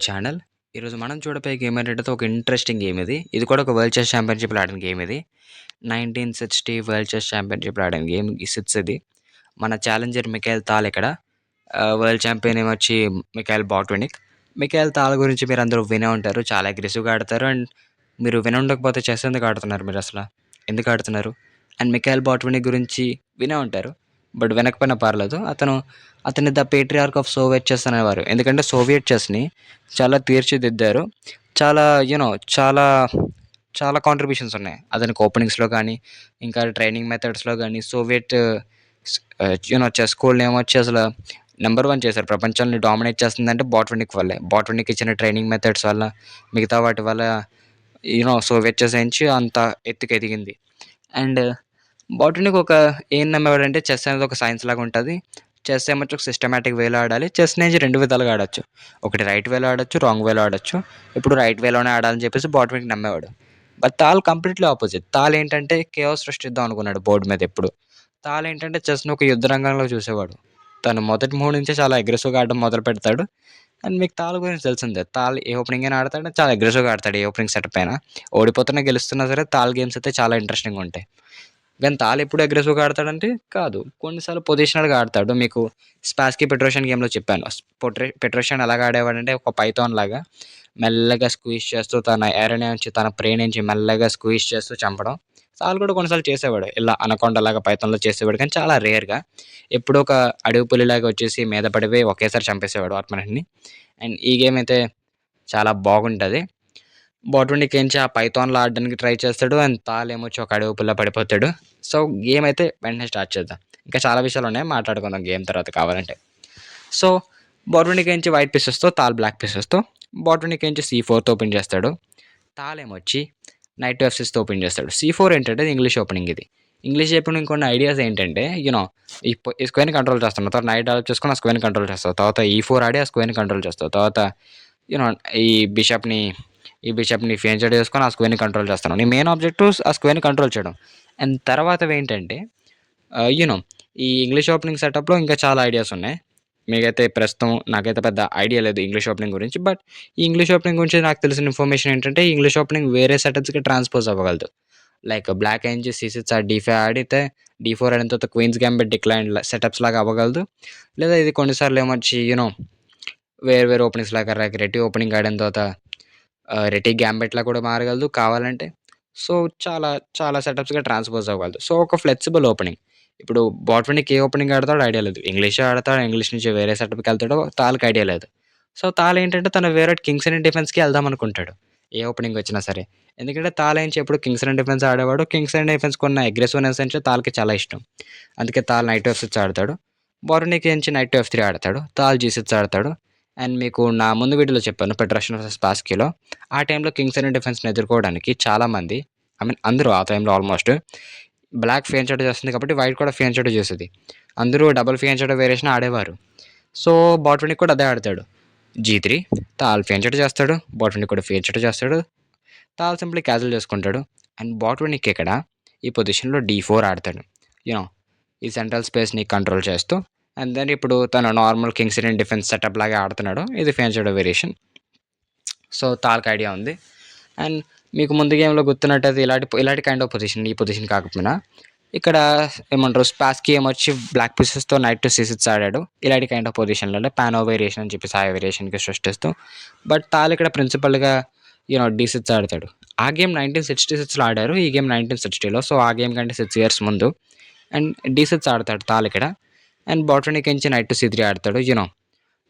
Channel. ఈరోజు మనం చూడబోయే గేమ్ ఏంటంటే ఒక ఇంట్రెస్టింగ్ గేమ్ ఇది. ఇది కూడా ఒక వరల్డ్ చెస్ ఛాంపియన్‌షిప్‌లో ఆడిన గేమ్ ఇది. 1960 వరల్డ్ చెస్ ఛాంపియన్‌షిప్‌లో ఆడిన గేమ్ ఈ సిట్స్ ఇది. మన ఛాలెంజర్ మిఖాయిల్ తాల్ ఇక్కడ. వరల్డ్ ఛాంపియన్ ఏమొచ్చి మిఖాయిల్ బాట్వినిక్. మిఖాయిల్ తాల్ గురించి మీరందరూ వినే ఉంటారు. చాలా అగ్రెసివ్‌గా ఆడతారు. అండ్ మీరు వినుండకపోతే చెస్ ఎందుకు ఆడుతున్నారు మీరసల? ఎందుకు ఆడుతున్నారు? అండ్ మిఖాయిల్ బాట్వినిక్ గురించి వినే ఉంటారు. బట్ వినకపోయినా పర్లేదు. అతన్ని ద పేట్రియార్క్ ఆఫ్ సోవియట్ చెస్ అనేవారు. ఎందుకంటే సోవియట్ చెస్‌ని చాలా తీర్చిదిద్దారు. చాలా యూ నో చాలా చాలా కాంట్రిబ్యూషన్స్ ఉన్నాయి. అతనికి ఓపెనింగ్స్‌లో గానీ, ఇంకా ట్రైనింగ్ మెథడ్స్‌లో గానీ సోవియట్ చెస్ స్కూల్‌ని ఏమొచ్చి అసల నంబర్ 1 చేశారు. ప్రపంచాన్ని డామినేట్ చేస్తుందంటే బాట్వినిక్ వల్లే. బాట్వినిక్ ఇచ్చిన ట్రైనింగ్ మెథడ్స్ వల్ల, మిగతా వాటి వల్ల సోవియట్ చెస్ నుంచి అంత ఎత్తుకెదిగింది. అండ్ బాట్వినిక్ ఏం నమ్మేవాడంటే చెస్ అనేది ఒక సైన్స్ లాగా ఉంటది. చెస్ ఏమొచ్చి ఒక సిస్టమాటిక్ వేలో ఆడాలి. చెస్ నుంచి 2 విధాలుగా ఆడొచ్చు. ఒకటి రైట్ వేలో ఆడొచ్చు, రాంగ్ వేలో ఆడొచ్చు. ఇప్పుడు రైట్ వేలోనే ఆడాలని చెప్పేసి బాట్వినిక్ నమ్మేవాడు. But Tal completely opposite. Tal ఏంటంటే కేయాస్ సృష్టిద్దాం అనుకున్నాడు బోర్డ్ మీద ఎప్పుడు. తాల్ ఏంటంటే చెస్‌ని ఒక యుద్ధ రంగంలో చూసేవాడు. తను మొదటి మూవ్ నుంచే చాలా అగ్రెసివ్‌గా ఆడడం మొదలుపెడతాడు. అండ్ మీకు తాల్ గురించి తెలిసిందే. తాల్ ఏ ఓపెనింగ్ అయినా ఆడతాడు. చాలా అగ్రెసివ్‌గా ఆడతాడు ఏ ఓపెనింగ్ సెటప్ అయినా. ఓడిపోతున్నా, గెలుస్తున్నా సరే తాల్ గేమ్స్ అయితే చాలా ఇంట్రెస్టింగ్‌గా ఉంటాయి. కానీ తాల్ ఎప్పుడు అగ్రెసివ్‌గా ఆడతాడంటే కాదు. కొన్నిసార్లు పొజిషనల్‌గా ఆడతాడు. మీకు స్పాస్కీ పెట్రోషియన్ గేమ్‌లో చెప్పాను. పెట్రోషియన్ ఎలాగా ఆడేవాడంటే ఒక పైథాన్ లాగా మెల్లగా స్క్వీజ్ చేస్తూ తన ఎర నుంచి తన ప్రే నుంచి మెల్లగా స్క్వీజ్ చేస్తూ చంపడం. తాల్ కూడా కొన్నిసార్లు చేసేవాడు. ఇలా అనకొండలాగా పైథాన్‌లో చేసేవాడు కానీ చాలా రేర్‌గా. ఎప్పుడో ఒక అడవి పులిలాగా వచ్చేసి మీద పడిపోయి ఒకేసారి చంపేసేవాడు ఆపోనెంట్‌ని. అండ్ ఈ గేమ్ అయితే చాలా బాగుంటది. బాట్వినిక్ ఏంచి ఆ పైథాన్‌లో ఆడడానికి ట్రై చేస్తాడు. అండ్ తాల్ ఏమొచ్చి ఒక అడవి పుల్ల పడిపోతాడు. సో, గేమ్ అయితే వెంటనే స్టార్ట్ చేద్దాం. ఇంకా చాలా విషయాలున్నాయి మాట్లాడుకుందాం గేమ్ తర్వాత కావాలంటే. సో, బాట్వినిక్ ఏంచి వైట్ పీసెస్‌తో, తాల్ బ్లాక్ పీసెస్‌తో. బాట్వినిక్ ఏంచి సి4తో ఓపెన్ చేస్తాడు. తాల్ ఏమొచ్చి నైట్ టు ఎఫ్6తో ఓపెన్ చేస్తాడు. సి4 ఏంటంటే ఇంగ్లీష్ ఓపెనింగ్ ఇది. ఇంగ్లీష్ ఓపెనింగ్ కొన్ని ఐడియాస్ ఏంటంటే ఈ స్క్వేర్‌ని కంట్రోల్ చేస్తున్నావు. తర్వాత నైట్ డెవలప్ చేసుకొని ఆ స్క్వేర్‌ని కంట్రోల్ చేస్తావు. తర్వాత ఈ4 ఆడి ఆ స్క్వేర్‌ని కంట్రోల్ చేస్తావు. తర్వాత యూ నో ఈ బిషప్‌ని ఈ బిషప్‌ని ఫేంచర్ చేసుకొని ఆ స్క్వేర్‌ని కంట్రోల్ చేస్తున్నావు. నీ మెయిన్ ఆబ్జెక్టివ్ ఆ స్క్వేర్‌ని కంట్రోల్ చేయడం. అండ్ తర్వాతవేంటంటే యూ నో ఈ ఇంగ్లీష్ ఓపెనింగ్ సెటప్‌లో ఇంకా చాలా ఐడియాస్ ఉన్నాయి. మీకైతే ప్రస్తుతం నాకైతే పెద్ద ఐడియా లేదు ఇంగ్లీష్ ఓపెనింగ్ గురించి. బట్ ఈ ఇంగ్లీష్ ఓపెనింగ్ గురించి నాకు తెలిసిన ఇన్ఫర్మేషన్ ఏంటంటే ఈ ఇంగ్లీష్ ఓపెనింగ్ వేరే సెటప్స్‌కి ట్రాన్స్‌పోజ్ అవ్వగలదు. లైక్ బ్లాక్ ఏంచి సి6 ఆడి డి5 ఆడితే డి4 ఆడిన తర్వాత క్వీన్స్ గ్యాంబిట్ డిక్లైన్ సెటప్స్ లాగా అవ్వగలదు. లేదా ఇది కొన్నిసార్లు ఏమొచ్చి వేరు వేరే ఓపెనింగ్స్ లాగా రెట్టి ఓపెనింగ్ ఆడిన తర్వాత రెట్టి గ్యాంబిట్‌లా కూడా మారగలదు కావాలంటే. సో, చాలా చాలా సెటప్స్‌గా ట్రాన్స్‌పోజ్ అవ్వగలదు. సో, ఒక ఫ్లెక్సిబుల్ ఓపెనింగ్. ఇప్పుడు బాట్వినిక్ ఏ ఓపెనింగ్ ఆడతాడో ఐడియా లేదు. ఇంగ్లీషే ఆడతాడు. ఇంగ్లీష్ నుంచి వేరే సెటప్‌కెళ్తాడో తాల్‌కి ఐడియా లేదు. సో, తాల్ ఏంటంటే తన వేరే కింగ్స్ అండ్ డిఫెన్స్‌కి ఎళ్దాం అనుకుంటాడు. ఏ ఓపెనింగ్ వచ్చినా సరే. ఎందుకంటే తాల్ ఏంచి ఎప్పుడు కింగ్స్ అండ్ డిఫెన్స్ ఆడేవాడు. కింగ్స్ అండ్ డిఫెన్స్‌కున్న అగ్రెసివ్‌నెస్ అంటే తాల్‌కి చాలా ఇష్టం. అందుకే తాల్ నైట్ టు ఎఫ్6 ఆడతాడు. బాట్వినిక్ ఏంచి నైట్ టు ఎఫ్3 ఆడతాడు. తాల్ జీ6 ఆడతాడు. అండ్ మీకు నా ముందు వీడియోలో చెప్పాను పెట్రషన్ వర్సెస్ స్పాస్కీలో. ఆ టైంలో కింగ్స్ అండ్ డిఫెన్స్‌ని ఎదుర్కోవడానికి చాలామంది అందరూ ఆ టైంలో ఆల్మోస్ట్ బ్లాక్ ఫియాన్షాడో చేస్తుంది కాబట్టి వైట్ కూడా ఫియాన్షాడో చేసేది. అందరూ డబుల్ ఫియాన్షాడో వేరియేషన్ ఆడేవారు. సో, బాట్వినిక్ కూడా అదే ఆడతాడు. జీ3 తాల్ ఫియాన్షాడో చేస్తాడు. బాట్వినిక్ కూడా ఫియాన్షాడో చేస్తాడు. తాల్ సింప్లీ క్యాన్సిల్ చేసుకుంటాడు. అండ్ బాట్వినిక్ ఇక్కడ ఈ పొజిషన్‌లో డి4 ఆడతాడు. యూనో ఈ సెంట్రల్ స్పేస్‌ని కంట్రోల్ చేస్తూ అండ్ దెన్ ఇప్పుడు తను normal Kings Indian defence setup లాగా ఆడుతున్నాడు. ఇది ఫియాన్షాడో వేరియేషన్. సో, తాల్‌కి ఐడియా ఉంది. అండ్ మీకు ముందు గేమ్‌లో గుర్తున్నట్టయితే ఇలాంటి కైండ్ ఆఫ్ పొజిషన్ ఈ పొజిషన్ కాకపోయినా ఇక్కడ ఏమంటారు స్పాస్కీ ఏమొచ్చి బ్లాక్ పీసెస్‌తో నైట్ టు సి6 ఆడాడు. ఇలాంటి కైండ్ ఆఫ్ పొజిషన్‌లలో పానో వేరియేషన్ అని చెప్పేసి ఆ వేరియేషన్‌కి సృష్టిస్తూ. బట్ తాల్ ఇక్కడ ప్రిన్సిపల్‌గా డి6 ఆడతాడు. ఆ గేమ్ 1966లో ఆడారు. ఈ గేమ్ 1960లో. సో, ఆ గేమ్ కంటే 6 ఇయర్స్ ముందు. అండ్ డి6 ఆడతాడు తాల్ ఇక్కడ. అండ్ బాట్వినిక్ నుంచి నైట్ టు సి3 ఆడతాడు.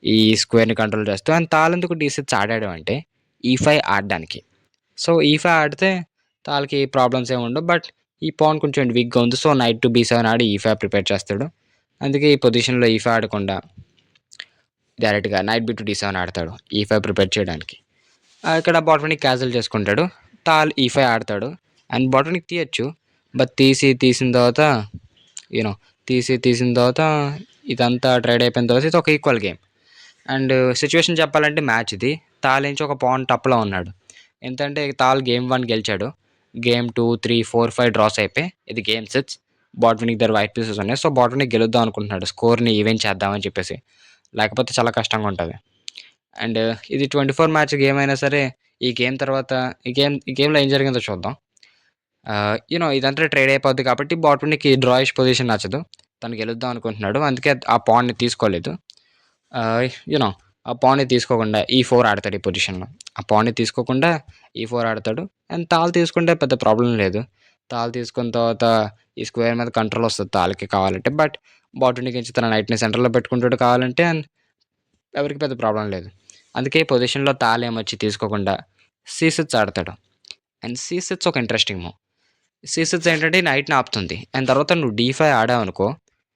ఈ స్క్వేర్‌ని కంట్రోల్ చేస్తూ. అండ్ తాల్ ఎందుకు డి6 ఆడాడు అంటే ఈ5 ఆడడానికి. సో, ఈ5 ఆడితే తాల్‌కి ప్రాబ్లమ్స్ ఏమి ఉండవు. బట్ ఈ పాన్ కొంచెం వీక్‌గా ఉంది. సో, నైట్ టు బి7 ఆడి ఈ5 ప్రిపేర్ చేస్తాడు. అందుకే ఈ పొజిషన్‌లో ఈ5 ఆడకుండా డైరెక్ట్‌గా నైట్ బి టు డి7 ఆడతాడు. ఈ5 ప్రిపేర్ చేయడానికి. ఇక్కడ బాట్వినిక్ క్యాన్సిల్ చేసుకుంటాడు. తాల్ ఈ5 ఆడతాడు. అండ్ బాట్వినిక్ తీయొచ్చు. బట్ తీసిన తర్వాత యూ నో తీసిన తర్వాత ఇదంతా ట్రేడ్ అయిపోయిన తర్వాత ఇది ఒక ఈక్వల్ గేమ్. అండ్ సిచ్యువేషన్ చెప్పాలంటే మ్యాచ్ ఇది. తాల్ నుంచి ఒక పాన్ టప్‌లో ఉన్నాడు. ఎంతంటే తాల్ గేమ్ 1 గెలిచాడు. గేమ్ 2, 3, 4, 5 డ్రాస్ అయిపోయాయి. ఇది గేమ్ 6 బాట్వినిక్ దగ్గర వైట్ పీసెస్ ఉన్నాయి. సో, బాట్వినిక్ గెలుద్దాం అనుకుంటున్నాడు. స్కోర్‌ని ఈవెన్ చేద్దామని చెప్పేసి. లేకపోతే చాలా కష్టంగా ఉంటది. అండ్ ఇది 24 మ్యాచ్ గేమ్ అయినా సరే, ఈ గేమ్ తర్వాత ఈ గేమ్‌లో ఏం జరిగిందో చూద్దాం. ఇదంతా ట్రేడ్ అయిపోద్ది కాబట్టి బాట్‌విన్‌కి డ్రాయిష్ పొజిషన్ నచ్చదు. తను గెలుద్దాం అనుకుంటున్నాడు. అందుకే ఆ పాన్‌ని తీసుకోలేదు. ఆహ్, యూ నో ఆ పాన్‌ని తీసుకోకుండా ఈ4 ఆడతాడు ఈ పొజిషన్‌లో. ఆ పాన్‌ని తీసుకోకుండా ఈ4 ఆడతాడు. అండ్ తాలు తీసుకుంటే పెద్ద ప్రాబ్లమ్ లేదు. తాలు తీసుకున్న తర్వాత ఈ స్క్వేర్ మీద కంట్రోల్ వస్తది తాళ్ళకి కావాలంటే. బట్ బాట్‌విన్‌కి తన నైట్‌ని సెంటర్‌లో పెట్టుకుంటాడు కావాలంటే. అండ్ ఎవరికీ పెద్ద ప్రాబ్లమ్ లేదు. అందుకే ఈ పొజిషన్‌లో తాళేమొచ్చి తీసుకోకుండా సి6 ఆడతాడు. అండ్ సి6 ఒక ఇంట్రెస్టింగ్ మూవ్. సి6 ఏంటంటే నైట్‌ని ఆపుతుంది. అండ్ తర్వాత నువ్వు డి5 ఆడావనుకో,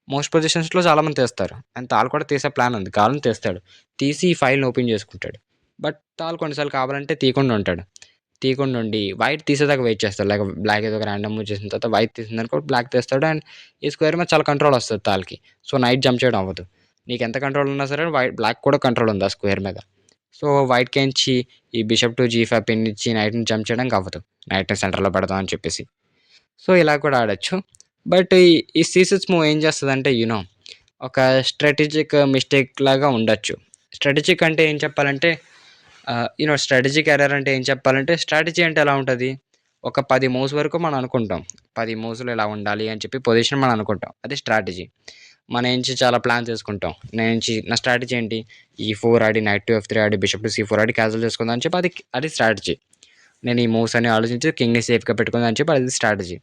మోస్ట్ పొజిషన్స్‌లో చాలామంది తీస్తారు. అండ్ తాళ్ళు కూడా తీసే ప్లాన్ ఉంది. కావాలంటే తీస్తాడు. తీసి ఈ ఫైల్‌ని ఓపెన్ చేసుకుంటాడు. బట్ తాళ్ళు కొన్నిసార్లు కావాలంటే తీయకుండా ఉంటాడు. తీయకుండా ఉండి వైట్ తీసేదాకా వెయిట్ చేస్తాడు. లైక్ బ్లాక్ ఏదో ఒక ర్యాండమ్ మూవ్ చేసిన తర్వాత వైట్ తీసిందనుకో బ్లాక్ తీస్తాడు. అండ్ ఈ స్క్వేర్ మీద చాలా కంట్రోల్ వస్తది తాళ్ళకి. సో, నైట్ జంప్ చేయడం అవ్వదు. నీకెంత కంట్రోల్ ఉన్నా సరే బ్లాక్ కూడా కంట్రోల్ ఉంది ఆ స్క్వేర్ మీద. సో, వైట్‌కేంచి ఈ బిషప్ టు జీ5 పిన్ ఇచ్చి నైట్‌ని జంప్ చేయడానికి అవ్వదు. నైట్‌ని సెంటర్‌లో పెడదాం అని చెప్పేసి. సో, ఇలా కూడా ఆడొచ్చు. బట్ ఈ సి6 మూవ్ ఏం చేస్తదంటే ఒక స్ట్రాటజిక్ మిస్టేక్ లాగా ఉండొచ్చు. స్ట్రాటజిక్ అంటే ఏం చెప్పాలంటే స్ట్రాటజిక్ ఎర్రర్ అంటే ఏం చెప్పాలంటే స్ట్రాటజీ అంటే ఎలా ఉంటది? ఒక 10 మూవ్స్ వరకు మనం అనుకుంటాం. 10 మూవ్స్‌లో ఇలా ఉండాలి అని చెప్పి పొజిషన్ మనం అనుకుంటాం. అది స్ట్రాటజీ. మన నుంచి చాలా ప్లాన్స్ ఏసుకుంటాం. నా స్ట్రాటజీ ఏంటి? ఈ4 ఆడి నైట్ టు ఎఫ్3 ఆడి బిషప్ టు సి4 ఆడి క్యాన్సెల్ చేసుకుందాం అని చెప్పి అది స్ట్రాటజీ. నేను ఈ మూవ్స్ అన్ని ఆలోచించి కింగ్‌ని సేఫ్‌గా పెట్టుకుందాం అని చెప్పి అది స్ట్రాటజీ.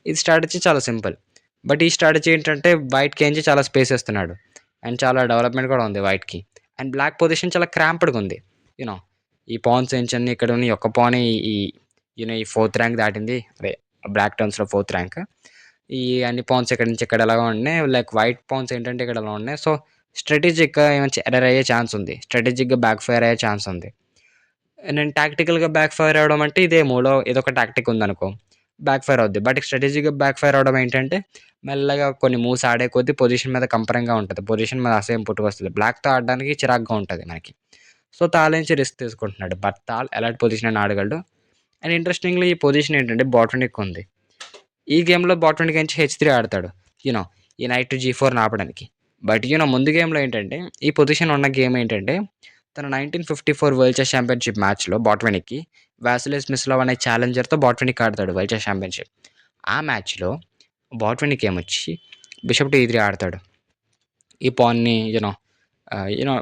ఇది స్ట్రాటజీ చాలా సింపుల్. బట్ ఈ స్ట్రాటజీ ఏంటంటే వైట్‌కేంచి చాలా స్పేస్ ఇస్తున్నాడు. అండ్ చాలా డెవలప్‌మెంట్ కూడా ఉంది వైట్‌కి. అండ్ బ్లాక్ పొజిషన్ చాలా క్రాంప్డ్‌గా ఉంది. యూ నో ఈ పాన్స్ ఏంచన్నీ ఇక్కడ ఉన్న ఈ ఒక్క పానే ఈ ఈ ఫోర్త్ ర్యాంక్ దాటింది. అదే బ్లాక్ టర్మ్స్‌లో ఫోర్త్ ర్యాంక్. ఈ అన్ని పాన్స్ ఇక్కడి నుంచి ఇక్కడ ఎలాగో ఉన్నాయి. లైక్ వైట్ పాన్స్ ఏంటంటే ఇక్కడ ఇలా ఉన్నాయి. సో, స్ట్రాటజిక్‌గా ఏమైనా ఎర్రర్ అయ్యే ఛాన్స్ ఉంది. స్ట్రాటజిక్‌గా బ్యాక్ ఫైర్ అయ్యే ఛాన్స్ ఉంది. నేను టాక్టికల్‌గా బ్యాక్ ఫైర్ అవ్వడం అంటే ఇదే మూడో ఏదో ఒక టాక్టిక్ ఉందనుకో, బ్యాక్ ఫైర్ అవుద్ది. బట్ స్ట్రాటజిక్‌గా బ్యాక్ ఫైర్ అవ్వడం ఏంటంటే, మెల్లగా కొన్ని మూవ్స్ ఆడే కొద్దీ పొజిషన్ మీద కంపరంగా ఉంటది. పొజిషన్ మీద అసహ్యం పుట్టుకొస్తది. బ్లాక్‌తో ఆడడానికి చిరాకుగా ఉంటది మనకి. సో, తాళించి రిస్క్ తీసుకుంటున్నాడు. బట్ తాల్ ఎలాంటి పొజిషన్ అయినా ఆడగలడు. అండ్ ఇంట్రెస్టింగ్‌లీ ఈ పొజిషన్ ఏంటంటే బాటనిక్ ఉంది. ఈ గేమ్‌లో బాటనిక్ నుంచి హెచ్3 ఆడతాడు. యూ నో ఈ నైట్ టు జీ4ని ఆపడానికి. బట్ ముందు గేమ్‌లో ఏంటంటే, ఈ పొజిషన్ ఉన్న గేమ్ ఏంటంటే, తన 1954 వరల్డ్ చెస్ ఛాంపియన్‌షిప్ మ్యాచ్‌లో బాట్వినిక్‌కి వాసిలీ స్మిస్లోవ్ అనే ఛాలెంజర్‌తో బాట్వినిక్ ఆడతాడు వరల్డ్ చెస్ ఛాంపియన్‌షిప్. ఆ మ్యాచ్‌లో బాట్వినిక్ ఏమొచ్చి బిషప్ టు ఈ3 ఆడతాడు. ఈ పాన్‌ని యూనో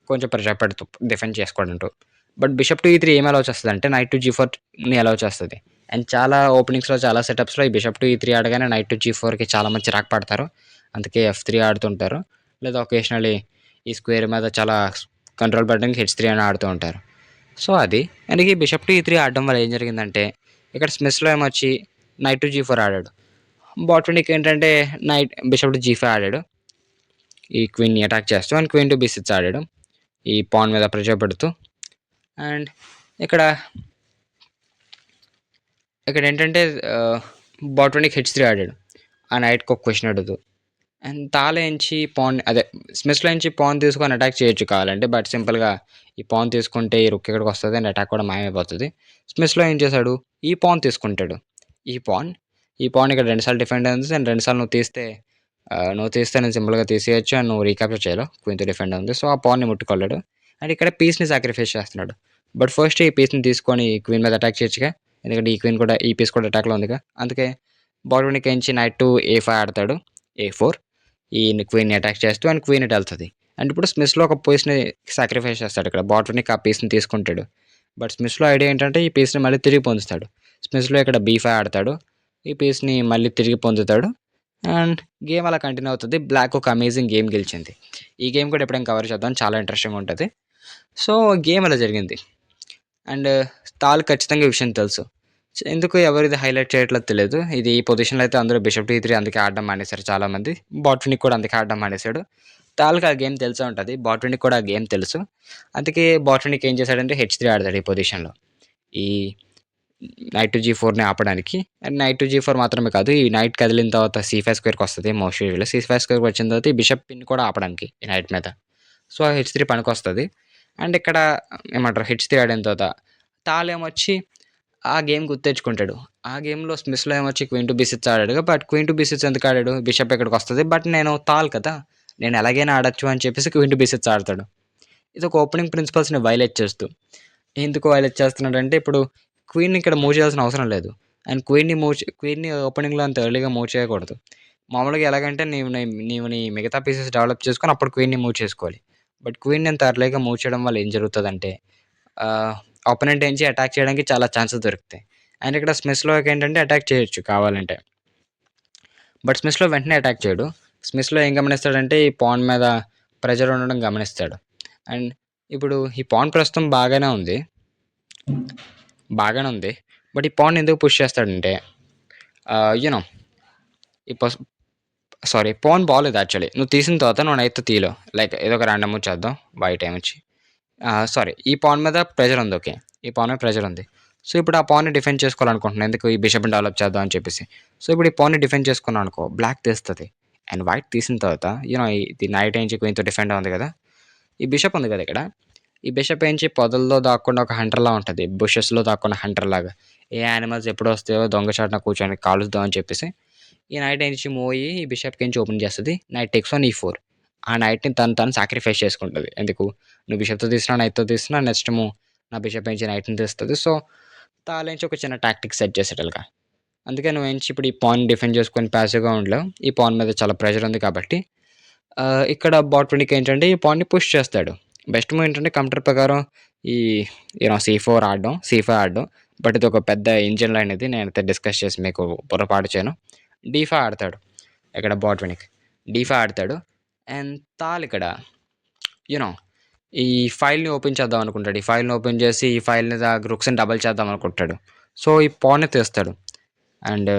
కొంచెం ప్రెషర్ పెడుతూ డిఫెండ్ చేసుకోవడంతో. బట్ బిషప్ టు ఈ3 ఏమి అలౌ చేస్తదంటే నైట్ టు జీ4ని అలౌ చేస్తది. అండ్ చాలా ఓపెనింగ్స్‌లో చాలా సెటప్స్‌లో ఈ బిషప్ టు ఈ3 ఆడగానే నైట్ టు జీ4కి చాలా మంది చిరాకు పడతారు. అందుకే ఎఫ్3 ఆడుతుంటారు. లేదా ఒకేషనల్లీ ఈ స్క్వేర్ మీద చాలా కంట్రోల్ పెట్టడానికి హెచ్3 అని ఆడుతూ ఉంటారు. సో, అది. అండ్ ఈ బిషప్ టు ఈ3 ఆడడం వల్ల ఏం జరిగిందంటే, ఇక్కడ స్మిస్‌లో ఏమొచ్చి నైట్ టు జీ4 ఆడాడు. బాట్వినిక్ ఏంటంటే బిషప్ టు జీ5 ఆడాడు. ఈ క్వీన్‌ని అటాక్ చేస్తూ అండ్ క్వీన్ టు బి6 ఆడాడు. ఈ పాన్ మీద ప్రెషర్ పెడుతూ. అండ్ ఇక్కడ ఇక్కడేంటంటే బాట్వినిక్ హెచ్3 ఆడాడు. ఆ నైట్‌కి ఒక క్వెషన్ అడుగుతూ. అండ్ తాళేంచి పాన్ అదే స్మిస్‌లో నుంచి పాన్ తీసుకొని అటాక్ చేయొచ్చు కావాలంటే. బట్ సింపుల్‌గా ఈ పాన్ తీసుకుంటే ఈ రుక్ ఇక్కడికొస్తది అండ్ అటాక్ కూడా మాయమైపోతది. స్మిస్‌లో ఏం చేశాడు? ఈ పాన్ తీసుకుంటాడు. ఈ పాన్, ఈ పాన్ ఇక్కడ 2 సార్లు డిఫెండ్ ఉంది. అండ్ 2 సార్లు నువ్వు తీస్తే నేను సింపుల్‌గా తీసేయొచ్చు అండ్ నువ్వు రీక్యాప్చర్ చేయలేవు. క్వీన్‌తో డిఫెండ్ ఉంది. సో, ఆ పాన్‌ని ముట్టుకోలేడు. అండ్ ఇక్కడ పీస్‌ని సాక్రిఫైస్ చేస్తున్నాడు. బట్ ఫస్ట్ ఈ పీస్‌ని తీసుకొని క్వీన్ మీద అటాక్ చేయొచ్చుగా. ఎందుకంటే ఈ పీస్ కూడా అటాక్‌లో ఉందిగా. అందుకే బాట్వినిక్ నుంచి నైట్ టు ఏ5 ఆడతాడు. ఏ4 ఈ క్వీన్‌ని అటాక్ చేస్తూ అండ్ క్వీన్ ఇటు ఎళ్తది. అండ్ ఇప్పుడు స్మిస్‌లో ఒక పీస్‌ని సాక్రిఫైస్ చేస్తాడు ఇక్కడ. బాట్వినిక్ ఆ పీస్‌ని తీసుకుంటాడు. బట్ స్మిస్‌లో ఐడియా ఏంటంటే ఈ పీస్‌ని మళ్ళీ తిరిగి పొందుతాడు. స్మిస్‌లో ఇక్కడ బీ5 ఆడతాడు. ఈ పీస్‌ని మళ్ళీ తిరిగి పొందుతాడు. అండ్ గేమ్ అలా కంటిన్యూ అవుతది. బ్లాక్ ఒక అమేజింగ్ గేమ్ గెలిచింది. ఈ గేమ్ కూడా ఎప్పుడైనా కవర్ చేద్దాం. చాలా ఇంట్రెస్టింగ్‌గా ఉంటది. సో, గేమ్ అలా జరిగింది. అండ్ తాల్ ఖచ్చితంగా ఈ విషయం తెలుసు. ఎందుకు ఎవరిది హైలైట్ చేయట్లేదో తెలీదు. ఇది ఈ పొజిషన్‌లో అయితే అందరూ బిషప్ టు ఈ3 అందుకే ఆడడం మానేశారు చాలామంది. బాట్వినిక్ కూడా అందుకే ఆడడం మానేశాడు. తాల్‌కి ఆ గేమ్ తెలిసే ఉంటది. బాట్వినిక్ కూడా ఆ గేమ్ తెలుసు. అందుకే బాట్వినిక్ ఏం చేశాడంటే హెచ్3 ఆడతాడు ఈ పొజిషన్‌లో. ఈ నైట్ టు జీ4ని ఆపడానికి. అండ్ నైట్ టు జీ4 మాత్రమే కాదు. ఈ నైట్ కదిలిన తర్వాత సి5 స్క్వేర్‌కొస్తది మోస్ట్ యూజువల్లీ. సి5 స్క్వేర్‌కి వచ్చిన తర్వాత ఈ బిషప్ పిన్ కూడా ఆపడానికి ఈ నైట్ మీద. సో, ఆ హెచ్3 పనికొస్తది. అండ్ ఇక్కడ ఏమంటారు హెచ్3 ఆడిన తర్వాత తాలేమొచ్చి ఆ గేమ్ గుర్తెచ్చుకుంటాడు. ఆ గేమ్‌లో స్మిస్‌లో ఏమొచ్చి క్వీన్ టు బి6 ఆడాడుగా. బట్ క్వీన్ టు బి6 ఎందుకు ఆడాడు? బిషప్ ఇక్కడికొస్తది. బట్ నేను తాల్ కదా! నేను ఎలాగైనా ఆడొచ్చు అని చెప్పేసి క్వీన్ టు బి6 ఆడతాడు. ఇది ఒక ఓపెనింగ్ ప్రిన్సిపల్స్ని వైలేట్ చేస్తూ. ఎందుకు వైలేట్ చేస్తున్నాడంటే ఇప్పుడు క్వీన్ని ఇక్కడ మూవ్ చేయాల్సిన అవసరం లేదు. అండ్ క్వీన్ని ఓపెనింగ్లో అంత ఎర్లీగా మూవ్ చేయకూడదు. మామూలుగా ఎలాగంటే నీవు నీ మిగతా పీసెస్ డెవలప్ చేసుకొని అప్పుడు క్వీన్ని మూవ్ చేసుకోవాలి. బట్ క్వీన్ని అంత ఎర్లీగా మూవ్ చేయడం వల్ల ఏం జరుగుతుందంటే ఆపోనెంట్ నుంచి అటాక్ చేయడానికి చాలా ఛాన్సెస్ దొరుకుతాయి. అండ్ ఇక్కడ స్మిత్స్లోకి ఏంటంటే అటాక్ చేయొచ్చు కావాలంటే. బట్ స్మిత్స్లో వెంటనే అటాక్ చేయడు. స్మిత్స్లో ఏం గమనిస్తాడంటే ఈ పాన్ మీద ప్రెజర్ ఉండడం గమనిస్తాడు. అండ్ ఇప్పుడు ఈ పాన్ ప్రస్తుతం బాగానే ఉంది. బట్ ఈ పాన్ ఎందుకు పుష్ చేస్తాడంటే యూనో ఈ పాన్ బాగాలేదు యాక్చువల్లీ. నువ్వు తీసిన తర్వాత నువ్వు నైట్తో తీలో లైక్ ఏదో ఒక ర్యాండమ్ చేద్దాం వైట్ టైం వచ్చి. ఈ పాన్ మీద ప్రెజర్ ఉంది. ఓకే, ఈ పాన్ మీద ప్రెజర్ ఉంది. సో ఇప్పుడు ఆ పాన్ని డిఫెండ్ చేసుకోవాలనుకుంటున్నాను. ఎందుకు ఈ బిషప్ని డెవలప్ చేద్దాం అని చెప్పేసి. సో ఇప్పుడు ఈ పాన్ని డిఫెండ్ చేసుకున్నాను అనుకో, బ్లాక్ తీస్తుంది. అండ్ వైట్ తీసిన తర్వాత ఇది నైట్ ఏంచి క్వీన్తో డిఫెండ్ ఉంది కదా. ఈ బిషప్ ఉంది కదా ఇక్కడ, ఈ బిషప్ ఏంచి పొదల్లో దాక్కుండా ఒక హంటర్లా ఉంటుంది, బుషెస్లో దాక్కున్న హంటర్ లాగా. ఏ యానిమల్స్ ఎప్పుడు వస్తాయో దొంగచాటున కూర్చొని కాలుద్దాం అని చెప్పేసి ఈ నైట్ నుంచి మూవ్ అయ్యి ఈ బిషప్కి నుంచి ఓపెన్ చేస్తుంది. Night takes on E4. ఆ నైట్ని తను సాక్రిఫైస్ చేసుకుంటుంది. ఎందుకు, నువ్వు బిషప్తో తీసినా నైట్తో తీసినా నెక్స్ట్ మూవ్ నా బిషప్ నుంచి నైట్ని తీస్తుంది. సో తాళించి ఒక చిన్న టాక్టిక్స్ సెట్ చేసేటలుగా. అందుకే నువ్వు ఏంచి ఇప్పుడు ఈ పాన్ డిఫెండ్ చేసుకొని ప్యాసివ్గా ఉండలేవు. ఈ పాన్ మీద చాలా ప్రెషర్ ఉంది కాబట్టి ఇక్కడ బాట్ విన్కి ఏంటంటే ఈ పాన్ని పుష్ చేస్తాడు. బెస్ట్ మూవ్ ఏంటంటే కౌంటర్ ప్రకారం ఈ C4 ఆడడం, C5 ఆడడం. బట్ ఇది ఒక పెద్ద ఇంజిన్ లైన్, ఇది నేనైతే డిస్కస్ చేసి మీకు పొరపాటు చేయను. D5 ఆడతాడు ఇక్కడ బాట్ విన్కి. D5 ఆడతాడు. అండ్ తాల్ ఇక్కడ ఈ ఫైల్ని ఓపెన్ చేద్దాం అనుకుంటాడు. ఈ ఫైల్ని ఓపెన్ చేసి ఈ ఫైల్ని రుక్స్ని డబల్ చేద్దాం అనుకుంటాడు. సో ఈ పాన్ని తీస్తాడు అండ్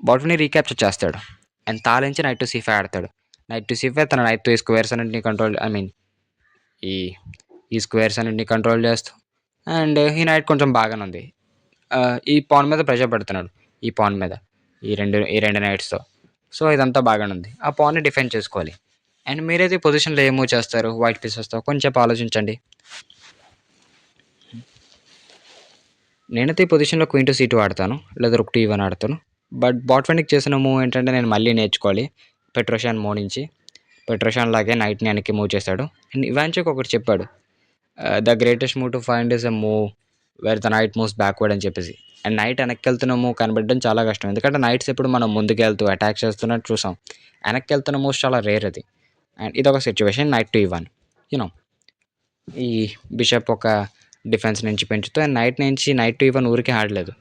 బాట్ విన్ని రీక్యాప్చర్ చేస్తాడు. అండ్ తాలించి నైట్ టు C5 ఆడతాడు. నైట్ టు C5 తన నైట్ టు ఈ స్క్వేర్స్ అన్నింటినీ కంట్రోల్ ఈ స్క్వేర్స్ అన్నింటినీ కంట్రోల్ చేస్తూ. అండ్ ఈ నైట్ కొంచెం బాగానే ఉంది. ఈ పాన్ మీద ప్రెషర్ పెడుతున్నాడు, ఈ పాన్ మీద ఈ రెండు నైట్స్తో. సో ఇదంతా బాగానే ఉంది. ఆ పాన్ని డిఫెండ్ చేసుకోవాలి. అండ్ మీరైతే ఈ పొజిషన్లో ఏం మూవ్ చేస్తారు వైట్ పీసెస్తో కొంచెం ఆలోచించండి. నేనైతే ఈ పొజిషన్లో క్వీన్ టు C2 ఆడతాను, లేదా రూక్ టు E1 ఆడతాను. బట్ బాట్ విన్కి చేసిన మూవ్ ఏంటంటే నేను మళ్ళీ నేర్చుకోవాలి పెట్రోషియన్ మూవ్ నుంచి. పెట్రోషియన్ లాగే నైట్ని వెనక్కి మూవ్ చేశాడు. అండ్ ఇవాంచుక్ ఒకటి చెప్పాడు, the greatest move to find is a move wear the night moves backward అని చెప్పేసి. అండ్ నైట్ వెనక్కి వెళ్తున్న మూవ్ కనబడడం చాలా కష్టం. ఎందుకంటే నైట్స్ ఎప్పుడు మనం ముందుకు వెళ్తూ అటాక్ చేస్తున్నట్టు చూసాం. వెనక్కి వెళ్తున్న మూవ్స్ చాలా రేర్ అది. అండ్ ఇదొక సిచ్యువేషన్ నైట్ టు E1. ఈ బిషప్ ఒక డిఫెన్స్ నుంచి పెంచుతూ అండ్ నైట్ టు E1 ఊరికే ఆడలేదు.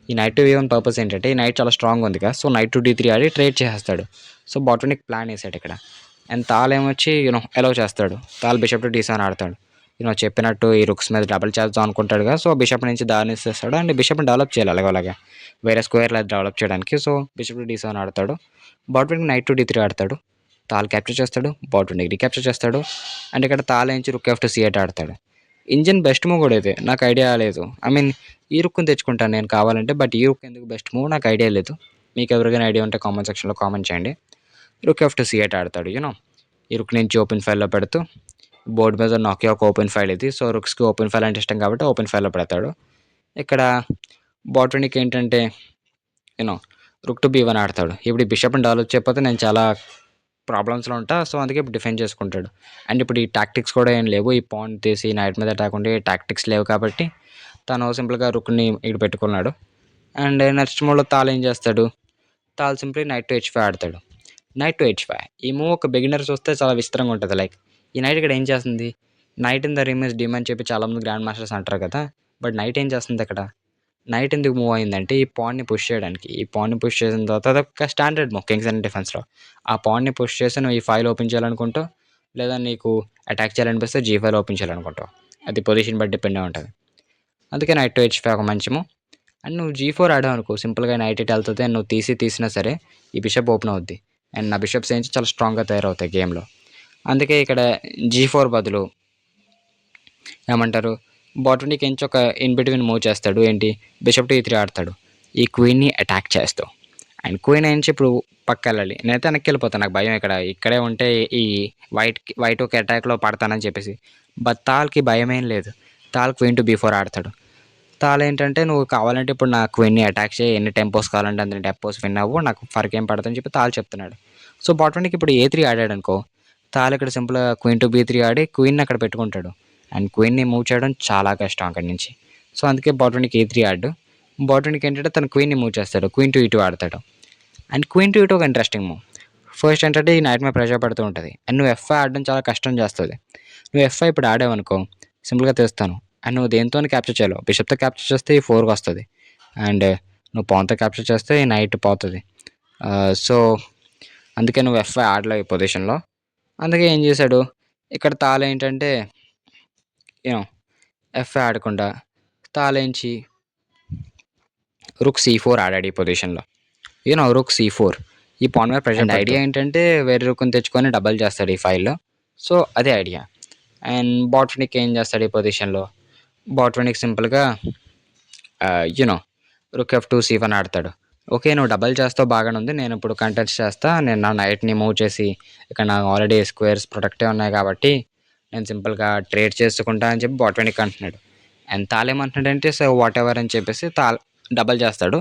ఈ నైట్ టు E1 పర్పస్ ఏంటంటే ఈ నైట్ చాలా స్ట్రాంగ్ ఉంది కదా. So knight to D3 Audi trade చేసేస్తాడు. సో బాట్ విన్కి ప్లాన్ వేసాడు ఇక్కడ. అండ్ తాల్ ఏమొచ్చి ఎలో చేస్తాడు. తాల్ బిషప్ టు D7 ఆడతాడు. చెప్పినట్టు ఈ రుక్స్ మీద డబల్ చేద్దాం అనుకుంటాడు కదా. సో బిషప్ నుంచి దాన్ని ఇస్తాడు అండ్ బిషప్ని డెవలప్ చేయాలి అలాగే వేరే స్క్వేర్ లేదు డెవలప్ చేయడానికి. సో బిషప్ టు D7 ఆడతాడు. బాట్ విన్కి నైట్ టు D3 ఆడతాడు. తాల్ క్యాప్చర్ చేస్తాడు, బాట్ విన్కి రీక్యాప్చర్ చేస్తాడు. అండ్ ఇక్కడ తాల్ నుంచి రుక్ F to C8 ఆడతాడు. ఇంజిన్ బెస్ట్ మూవ్ కూడా అయితే నాకు ఐడియా లేదు. ఈ రుక్కుని తెచ్చుకుంటాను నేను కావాలంటే. బట్ ఈ రుక్ ఎందుకు బెస్ట్ మూవ్ నాకు ఐడియా లేదు. మీకు ఎవరికైనా ఐడియా ఉంటే కామెంట్ సెక్షన్లో కామెంట్ చేయండి. రుక్ F to C8 ఆడతాడు. ఈ రుక్ నుంచి ఓపెన్ ఫైల్లో పెడుతూ బోర్డు మీద నాకే ఒక ఓపెన్ ఫైల్ ఇది. సో రుక్స్కి ఓపెన్ ఫైల్ అంటే ఇష్టం కాబట్టి ఓపెన్ ఫైల్లో పెడతాడు. ఇక్కడ బాట్ విన్కి ఏంటంటే రుక్ టు B1 ఆడతాడు. ఇప్పుడు ఈ బిషప్ని డెవలప్ చేయకపోతే నేను చాలా ప్రాబ్లమ్స్లో ఉంటా. సో అందుకే ఇప్పుడు డిఫెండ్ చేసుకుంటాడు. అండ్ ఇప్పుడు ఈ టాక్టిక్స్ కూడా ఏం లేవు. ఈ పాయింట్ తీసి నైట్ మీద అటాక్ ఉంటే టాక్టిక్స్ లేవు కాబట్టి తను సింపుల్గా రుక్ని ఇక్కడ పెట్టుకున్నాడు. అండ్ నెక్స్ట్ మూవ్లో తాల్ ఏం చేస్తాడు, తాల్ సింప్లీ నైట్ టు H5 ఆడతాడు. నైట్ టు H5 ఈ మూవ్ ఒక బిగినర్స్ వస్తే చాలా విచిత్రంగా ఉంటుంది. లైక్ ఈ నైట్ ఇక్కడ ఏం చేస్తుంది, knight in the rim is dim అని చెప్పి చాలామంది గ్రాండ్ మాస్టర్స్ అంటారు కదా. బట్ నైట్ ఏం చేస్తుంది అక్కడ, నైట్ ఎందుకు మూవ్ అయిందంటే ఈ పాన్ని పుష్ చేయడానికి. ఈ పాన్ని పుష్ చేసిన తర్వాత అదొక స్టాండర్డ్ మూవ్ కింగ్స్ అండ్ డిఫెన్స్లో. ఆ పాన్ని పుష్ చేసి నువ్వు ఈ ఫైల్ ఓపెన్ చేయాలనుకుంటావు, లేదా నీకు అటాక్ చేయాలనిపిస్తే G5 ఓపెన్ చేయాలనుకుంటావు. అది పొజిషన్ బట్టి డిపెండ్ అయి ఉంటుంది. అందుకే నైట్ టు H5 ఒక మంచి మూవ్. అండ్ నువ్వు G4 ఆడావు అనుకో, సింపుల్గా నైట్ ఇట్ వెళ్తుంది. అండ్ నువ్వు తీసినా సరే ఈ బిషప్ ఓపెన్ అవుద్ది. అండ్ నా బిషప్స్ ఏంచి చాలా స్ట్రాంగ్గా తయారవుతాయి గేమ్లో. అందుకే ఇక్కడ G4 బదులు ఏమంటారు బాట్ విన్కి ఎంచి ఒక ఇన్ బిట్వీన్ మూవ్ చేస్తాడు. ఏంటి, బిషప్ టు E3 ఆడతాడు. ఈ క్వీన్ని అటాక్ చేస్తావు. అండ్ క్వీన్ ఏంచి ఇప్పుడు పక్క వెళ్ళాలి. నేనైతే వెనక్కి వెళ్ళిపోతాను, నాకు భయం ఇక్కడే ఉంటే ఈ వైట్ ఒక అటాక్లో పడతానని చెప్పేసి. బట్ తాల్కి భయమేం లేదు. తాల్ క్వీన్ టు B4 ఆడతాడు. తాల్ ఏంటంటే నువ్వు కావాలంటే ఇప్పుడు నా క్వీన్ని అటాక్ చేయి, ఎన్ని టెంపోస్ కావాలంటే అన్ని టెంపోస్ విన్ అవ్వు, నాకు ఫర్క్ ఏం పడదని చెప్పి తాల్ చెప్తున్నాడు. సో బాట్ విన్కి ఇప్పుడు A3 ఆడాడు అనుకో, తాల్ ఇక్కడ సింపుల్‌గా క్వీన్ టు బీ3 ఆడి క్వీన్‌ని అక్కడ పెట్టుకుంటాడు. అండ్ క్వీన్‌ని మూవ్ చేయడం చాలా కష్టం అక్కడి నుంచి. సో, అందుకే బాట్ ఏ3 ఆడడు. బాట్ ఏంటంటే తన క్వీన్‌ని మూవ్ చేస్తాడు. క్వీన్ టు ఈ2 ఆడతాడు. అండ్ క్వీన్ టు ఈ2 ఒక ఇంట్రెస్టింగ్ మూవ్. ఫస్ట్ ఏంటంటే ఈ నైట్ మీద ప్రెషర్ పడుతూ ఉంటది. అండ్ నువ్వు ఎఫ్5 ఆడడం చాలా కష్టం చేస్తది. నువ్వు ఎఫ్5 ఇప్పుడు ఆడావనుకో సింపుల్‌గా తీస్తాను. అండ్ నువ్వు దేనితోని క్యాప్చర్ చేయాలో బిషప్‌తో క్యాప్చర్ చేస్తే ఈ 4కొస్తది. అండ్ నువ్వు పాన్‌తో క్యాప్చర్ చేస్తే ఈ నైట్ పోతది. సో, అందుకే నువ్వు ఎఫ్5 ఆడలేవు ఈ పొజిషన్‌లో. అందుకే ఏం చేశాడు, ఇక్కడ తాలేంటంటే యూనో ఎఫ్5 ఆడకుండా తాలేంచి రుక్ సి4 ఆడాడు ఈ పొజిషన్‌లో. రుక్ సి4 ఈ పాన్ మీద ప్రెషర్ అండ్ ఐడియా ఏంటంటే వేరే రుక్‌ని తెచ్చుకొని డబల్ చేస్తాడు ఈ ఫైల్‌లో. సో, అదే ఐడియా. అండ్ బాట్‌నిక్ ఏం చేస్తాడు ఈ పొజిషన్‌లో, బాట్‌నిక్ సింపుల్‌గా యూనో రుక్ ఎఫ్2 సి1 ఆడతాడు. ఓకే. నువ్వు డబల్ చేస్తావు బాగానే ఉంది. నేను ఇప్పుడు కంటెస్ట్ చేస్తా. నేను నా నైట్‌ని మూవ్ చేసి ఇక్కడ నాకు ఆల్రెడీ స్క్వేర్స్ ప్రొటెక్టే ఉన్నాయి కాబట్టి నేను సింపుల్‌గా ట్రేడ్ చేసుకుంటా అని చెప్పి బాట్‌నిక్ అంటున్నాడు. అండ్ తాల్ ఏమంటున్నాడంటే సో వాటెవర్ అని చెప్పేసి తాల్ డబల్ చేస్తాడు.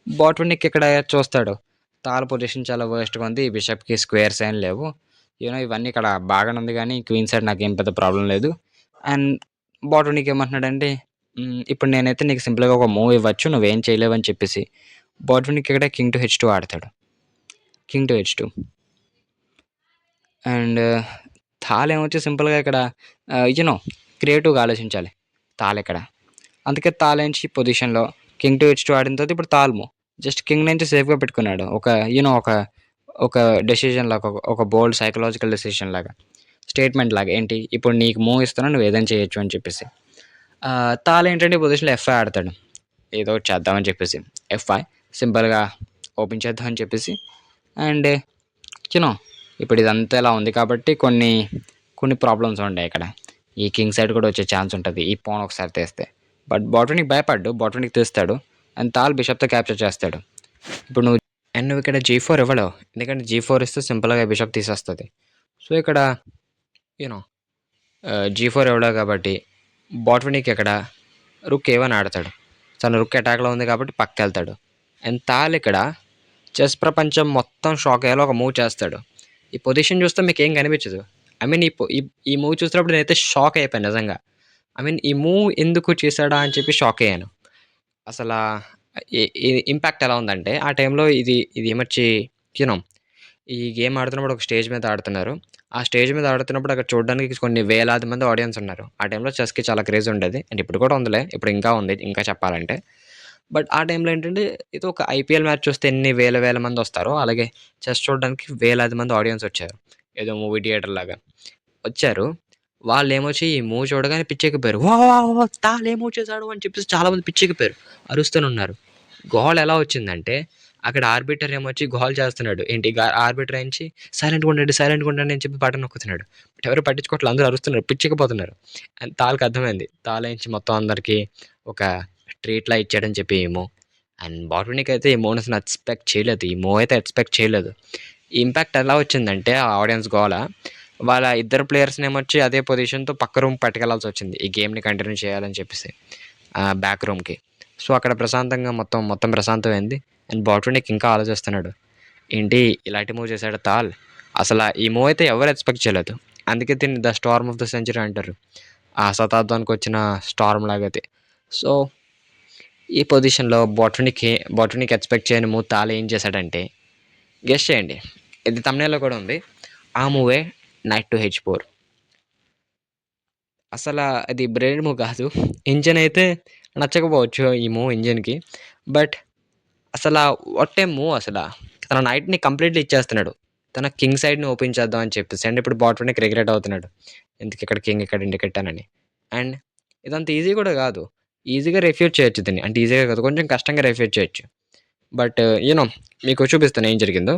బాట్‌నిక్ ఇక్కడ చూస్తాడు. తాల్ పొజిషన్ చాలా వర్స్ట్‌గా ఉంది. ఈ బిషప్‌కి స్క్వేర్స్ ఏం లేవు. ఇవన్నీ ఇక్కడ బాగానే ఉంది కానీ క్వీన్ సైడ్ నాకేం పెద్ద ప్రాబ్లమ్ లేదు. అండ్ బాట్‌నిక్ ఏమంటున్నాడంటే ఇప్పుడు నేనైతే నీకు సింపుల్‌గా ఒక మూవ్ ఇవ్వచ్చు. నువ్వేం చేయలేవని చెప్పేసి బాట్‌నిక్ ఇక్కడ కింగ్ టు హెచ్2 ఆడతాడు. కింగ్ టు హెచ్2 అండ్ తాల్ ఏమొచ్చి సింపుల్‌గా ఇక్కడ క్రియేటివ్‌గా ఆలోచించాలి తాల్ ఇక్కడ. అందుకే తాల్ నుంచి పొజిషన్‌లో కింగ్ టు హెచ్2 ఆడిన తర్వాత ఇప్పుడు తాల్ మూవ్. జస్ట్ కింగ్ నుంచి సేఫ్‌గా పెట్టుకున్నాడు. ఒక ఒక డెసిషన్ లాగా ఒక బోల్డ్ సైకలాజికల్ డెసిషన్ లాగా. స్టేట్మెంట్ లాగా ఏంటి ఇప్పుడు నీకు మూవ్ ఇస్తున్నా నువ్వు ఏదైనా చేయొచ్చు అని చెప్పేసి. తాల్ ఏంటంటే పొజిషన్‌లో ఎఫ్5 ఆడతాడు. ఏదో ఒకటి చేద్దామని చెప్పేసి. ఎఫ్5 సింపుల్‌గా ఓపెన్ చేద్దాం అని చెప్పేసి. అండ్ ఇప్పుడు ఇదంతా ఇలా ఉంది కాబట్టి కొన్ని ప్రాబ్లమ్స్ ఉంటాయి ఇక్కడ. ఈ కింగ్ సైడ్ కూడా వచ్చే ఛాన్స్ ఉంటది. ఈ పాన్ ఒకసారి తీస్తే. బట్ బాట్‌నిక్ భయపడ్డు. బాట్‌నిక్ తీస్తాడు. అండ్ తాల్ బిషప్‌తో క్యాప్చర్ చేస్తాడు. ఇప్పుడు నువ్వు ఇక్కడ జీ4 ఇవ్వలేవు. ఎందుకంటే జీ4 ఇస్తే సింపుల్‌గా బిషప్ తీసేస్తది. సో, ఇక్కడ యూనో జీ4 ఇవ్వలేవు కాబట్టి బాట్‌నిక్ ఇక్కడ రుక్ ఏ1 ఆడతాడు. తను రుక్ అటాక్‌లో ఉంది కాబట్టి పక్కకెళ్తాడు. అండ్ తాల్ ఇక్కడ చెస్ ప్రపంచం మొత్తం షాక్ అయ్యేలా ఒక మూవ్ చేస్తాడు. ఈ పొజిషన్ చూస్తే మీకేం కనిపించదు. ఐ మీన్ ఈ మూవ్ చూసినప్పుడు నేనైతే షాక్ అయిపోయాను నిజంగా. ఐ మీన్ ఈ మూవ్ ఎందుకు చేశాడా అని చెప్పి షాక్ అయ్యాను. అసలా ఇంపాక్ట్ ఎలా ఉందంటే ఆ టైంలో ఇది ఏమొచ్చి యూనో ఈ గేమ్ ఆడుతున్నప్పుడు ఒక స్టేజ్ మీద ఆడుతున్నారు. ఆ స్టేజ్ మీద ఆడుతున్నప్పుడు అక్కడ చూడడానికి కొన్ని వేలాది మంది ఆడియన్స్ ఉన్నారు. ఆ టైంలో చెస్‌కి చాలా క్రేజ్ ఉండేది. అండ్ ఇప్పుడు కూడా ఉందిలే. ఇప్పుడు ఇంకా ఉంది ఇంకా చెప్పాలంటే. బట్ ఆ టైంలో ఏంటంటే ఇది ఒక ఐపీఎల్ మ్యాచ్ చూస్తే ఎన్ని వేల మందొస్తారో అలాగే చెస్ చూడడానికి వేలాది మంది ఆడియన్స్ వచ్చారు. ఏదో మూవీ థియేటర్ లాగా వచ్చారు. వాళ్ళేమొచ్చి ఈ మూవ్ చూడగానే పిచ్చెక్కిపోయారు. వావ్! వావ్! వావ్! తాల్ ఏం మూవ్ చేశాడు అని చెప్పేసి చాలామంది పిచ్చెక్కిపోయారు. అరుస్తూనున్నారు. గోల ఎలా వచ్చిందంటే అక్కడ ఆర్బిటర్ ఏమొచ్చి గోల చేస్తున్నాడు. ఏంటి ఆర్బిటర్ ఏంచి సైలెంట్‌గా ఉండండి అని చెప్పి బటన్ నొక్కుతున్నాడు. బట్ ఎవరు పట్టించుకోవట్లేదు. అందరూ అరుస్తున్నారు. పిచ్చెక్కిపోతున్నారు. అండ్ తాల్‌కి అర్థమైంది. తాలేంచి మొత్తం అందరికి ఒక ట్రీట్‌లా ఇచ్చాడని చెప్పి ఈ మూవ్. అండ్ బాట్‌నిక్ అయితే ఈ మూవ్‌ని అసలు ఎక్స్‌పెక్ట్ చేయలేదు. ఈ మూవ్ అయితే ఎక్స్‌పెక్ట్ చేయలేదు. ఈ ఇంపాక్ట్ ఎలా వచ్చిందంటే ఆ ఆడియన్స్ గోల వాళ్ళ ఇద్దరు ప్లేయర్స్‌నేమొచ్చి అదే పొజిషన్‌తో పక్క రూమ్‌కి పట్టుకెళ్లాల్సొచ్చింది. ఈ గేమ్‌ని కంటిన్యూ చేయాలని చెప్పేసి. బ్యాక్ రూమ్‌కి. సో, అక్కడ ప్రశాంతంగా మొత్తం ప్రశాంతమైంది. అండ్ బాట్‌నిక్ ఇంకా ఆలోచిస్తున్నాడు. ఏంటి ఇలాంటి మూవ్ చేశాడు తాల్. అసల ఈ మూవ్ అయితే ఎవరు ఎక్స్‌పెక్ట్ చేయలేదు. అందుకే దీన్ని the Storm of the century అంటారు. ఆ శతాబ్దానికి వచ్చిన స్టార్మ్ లాగైతే. సో, ఈ పొజిషన్‌లో బాట్‌నిక్ ఎక్స్‌పెక్ట్ చేయని మూవ్ తాల్ ఏం చేశాడంటే గెస్ చేయండి. ఇది థంబ్‌నెయిల్‌లో కూడా ఉంది. ఆ మూవే నైట్ టు హెచ్4. అది బ్రిలియంట్ మూవ్ కాదు. ఇంజిన్ అయితే నచ్చకపోవచ్చు ఈ మూవ్ ఇంజిన్‌కి. బట్ వాట్ ఏ మూవ్ అసల. తన నైట్‌ని కంప్లీట్‌లీ ఇచ్చేస్తున్నాడు. తన కింగ్ సైడ్‌ని ఓపెన్ చేద్దాం అని చెప్పేసి. అండ్ ఇప్పుడు బాట్‌నిక్ రిగ్రెట్ అవుతున్నాడు. ఎందుకు ఇక్కడ కింగ్ ఇక్కడ ఎందుకు పెట్టానని. అండ్ ఇదంత ఈజీ కూడా కాదు. ఈజీగా రెఫ్యూజ్ చేయొచ్చు దీన్ని. అంటే ఈజీగా కాదు కొంచెం కష్టంగా రెఫ్యూజ్ చేయొచ్చు. బట్ మీకు చూపిస్తాను ఏం జరిగిందో.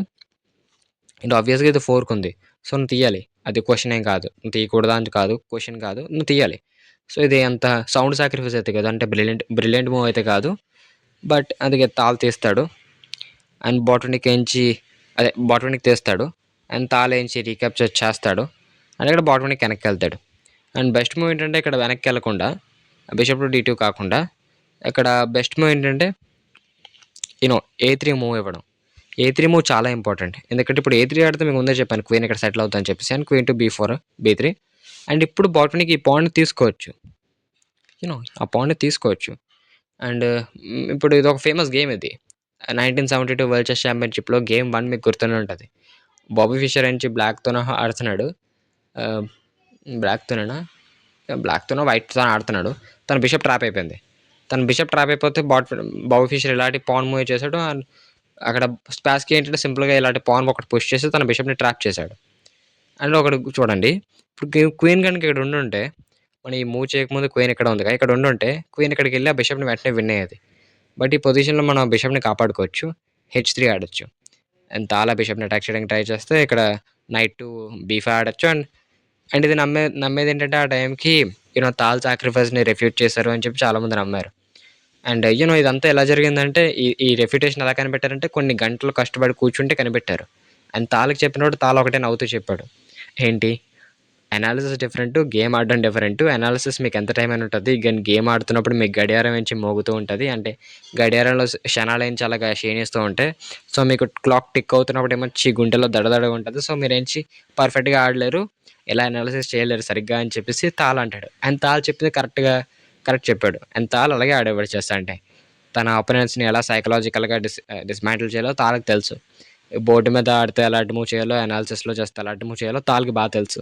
అండ్ ఆబ్వియస్‌గా ఇది ఫోర్క్ ఉంది. సో, నువ్వు తీయాలి. అది క్వెషన్ ఏం కాదు. నువ్వు తీయకూడదా అని కాదు. క్వెషన్ కాదు. నువ్వు తీయాలి. సో, ఇది అంత సౌండ్ సాక్రిఫైస్ అయితే కాదు. అంటే బ్రిలియంట్ మూవ్ అయితే కాదు. బట్ అది తాల్ తీస్తాడు. అండ్ బాటోనిక్ తీస్తాడు. అండ్ తాల్ ఏంచి రీక్యాప్చర్ చేస్తాడు. అండ్ ఇక్కడ బాటోనిక్ వెనక్కెళ్తాడు. అండ్ బెస్ట్ మూవ్ ఏంటంటే ఇక్కడ వెనక్కెళ్ళకుండా బిషప్ టు డి2 కాకుండా ఇక్కడ బెస్ట్ మూవ్ ఏంటంటే ఏ3 మూవ్ ఇవ్వడం. ఏ3 మూవ్ చాలా ఇంపార్టెంట్. ఎందుకంటే ఇప్పుడు ఏ3 ఆడితే మీకు ముందే చెప్పాను క్వీన్ ఇక్కడ సెటిల్ అవుతుందని చెప్పేసి. అండ్ క్వీన్ టు బీ4, బీ3. అండ్ ఇప్పుడు బాట్‌నికి ఈ పాన్‌ని తీసుకోవచ్చు. ఆ పాన్‌ని తీసుకోవచ్చు. అండ్ ఇప్పుడు ఇదొక ఫేమస్ గేమ్ ఇది. 1972 వరల్డ్ చెస్ ఛాంపియన్‌షిప్‌లో గేమ్ 1 మీకు గుర్తుండే ఉంటది. బాబీ ఫిషర్ నుంచి బ్లాక్‌తోనో ఆడుతున్నాడు. ఆహ్, బ్లాక్‌తోనేనా? బ్లాక్‌తోనో, వైట్‌తోనో ఆడుతున్నాడు. తన బిషప్ ట్రాప్ అయిపోయింది. తన బిషప్ ట్రాప్ అయిపోతే బాబీ ఫిషర్ ఇలాంటి పాన్ మూవ్ చేసాడు. అండ్ అక్కడ స్పాస్‌కి ఏంటంటే సింపుల్‌గా ఇలాంటి పాన్ ఒకటి పుష్ చేసి తన బిషప్‌ని ట్రాప్ చేశాడు. అండ్ ఒకటి చూడండి. ఇప్పుడు క్వీన్ గనుక ఇక్కడ ఉండుంటే, మనం ఈ మూవ్ చేయకముందు క్వీన్ ఇక్కడ ఉందిగా. ఇక్కడ ఉండుంటే క్వీన్ ఇక్కడికెళ్ళి ఆ బిషప్‌ని వెంటనే విన్ అయ్యేది. బట్ ఈ పొజిషన్‌లో మనం బిషప్‌ని కాపాడుకోవచ్చు. హెచ్3 ఆడొచ్చు. అండ్ తాలా బిషప్‌ని అటాక్ చేయడానికి ట్రై చేస్తే ఇక్కడ నైట్ టు బీ5 ఆడొచ్చు. అండ్ ఇది నమ్మేదేంటంటే ఆ టైంకి తాల్ సాక్రిఫైస్‌ని రెఫ్యూట్ చేశారు అని చెప్పి చాలామంది నమ్మారు. అండ్ ఇదంతా ఎలా జరిగిందంటే ఈ రెఫ్యుటేషన్ ఎలా కనిపెట్టారంటే కొన్ని గంటలు కష్టపడి కూర్చుంటే కనిపెట్టారు. అండ్ తాళ్ళకి చెప్పినప్పుడు తాళ ఒకటే నవ్వుతూ చెప్పాడు. ఏంటి? అనాలిసిస్ డిఫరెంట్, గేమ్ ఆడడం డిఫరెంట్. అనాలిసిస్ మీకు ఎంత టైం అయినా ఉంటుంది. కానీ గేమ్ ఆడుతున్నప్పుడు మీకు గడియారం నుంచి మోగుతూ ఉంటుంది. అంటే గడియారంలో క్షణాలేంచి అలాగా క్షీణిస్తూ ఉంటాయి. సో మీకు క్లాక్ టిక్ అవుతున్నప్పుడు ఏమొచ్చి గుండెలో దడదడగా ఉంటుంది. సో మీరేంచి పర్ఫెక్ట్‌గా ఆడలేరు. ఇలా అనాలిసిస్ చేయలేరు సరిగ్గా అని చెప్పేసి తాల్ అంటాడు. అండ్ తాల్ చెప్పింది కరెక్ట్ చెప్పాడు. అండ్ తాల్ అలాగే ఆడేవాడు చెస్ అంటే. తన అపోనెంట్స్‌ని ఎలా సైకలాజికల్‌గా డిస్మాంటిల్ చేయాలో తాళ్ళకి తెలుసు. బోర్డు మీద ఆడితే ఎలాంటి మూవ్ చేయాలో, అనాలిసిస్‌లో చేస్తే ఎలాంటి మూవ్ చేయాలో తాళ్ళకి బాగా తెలుసు.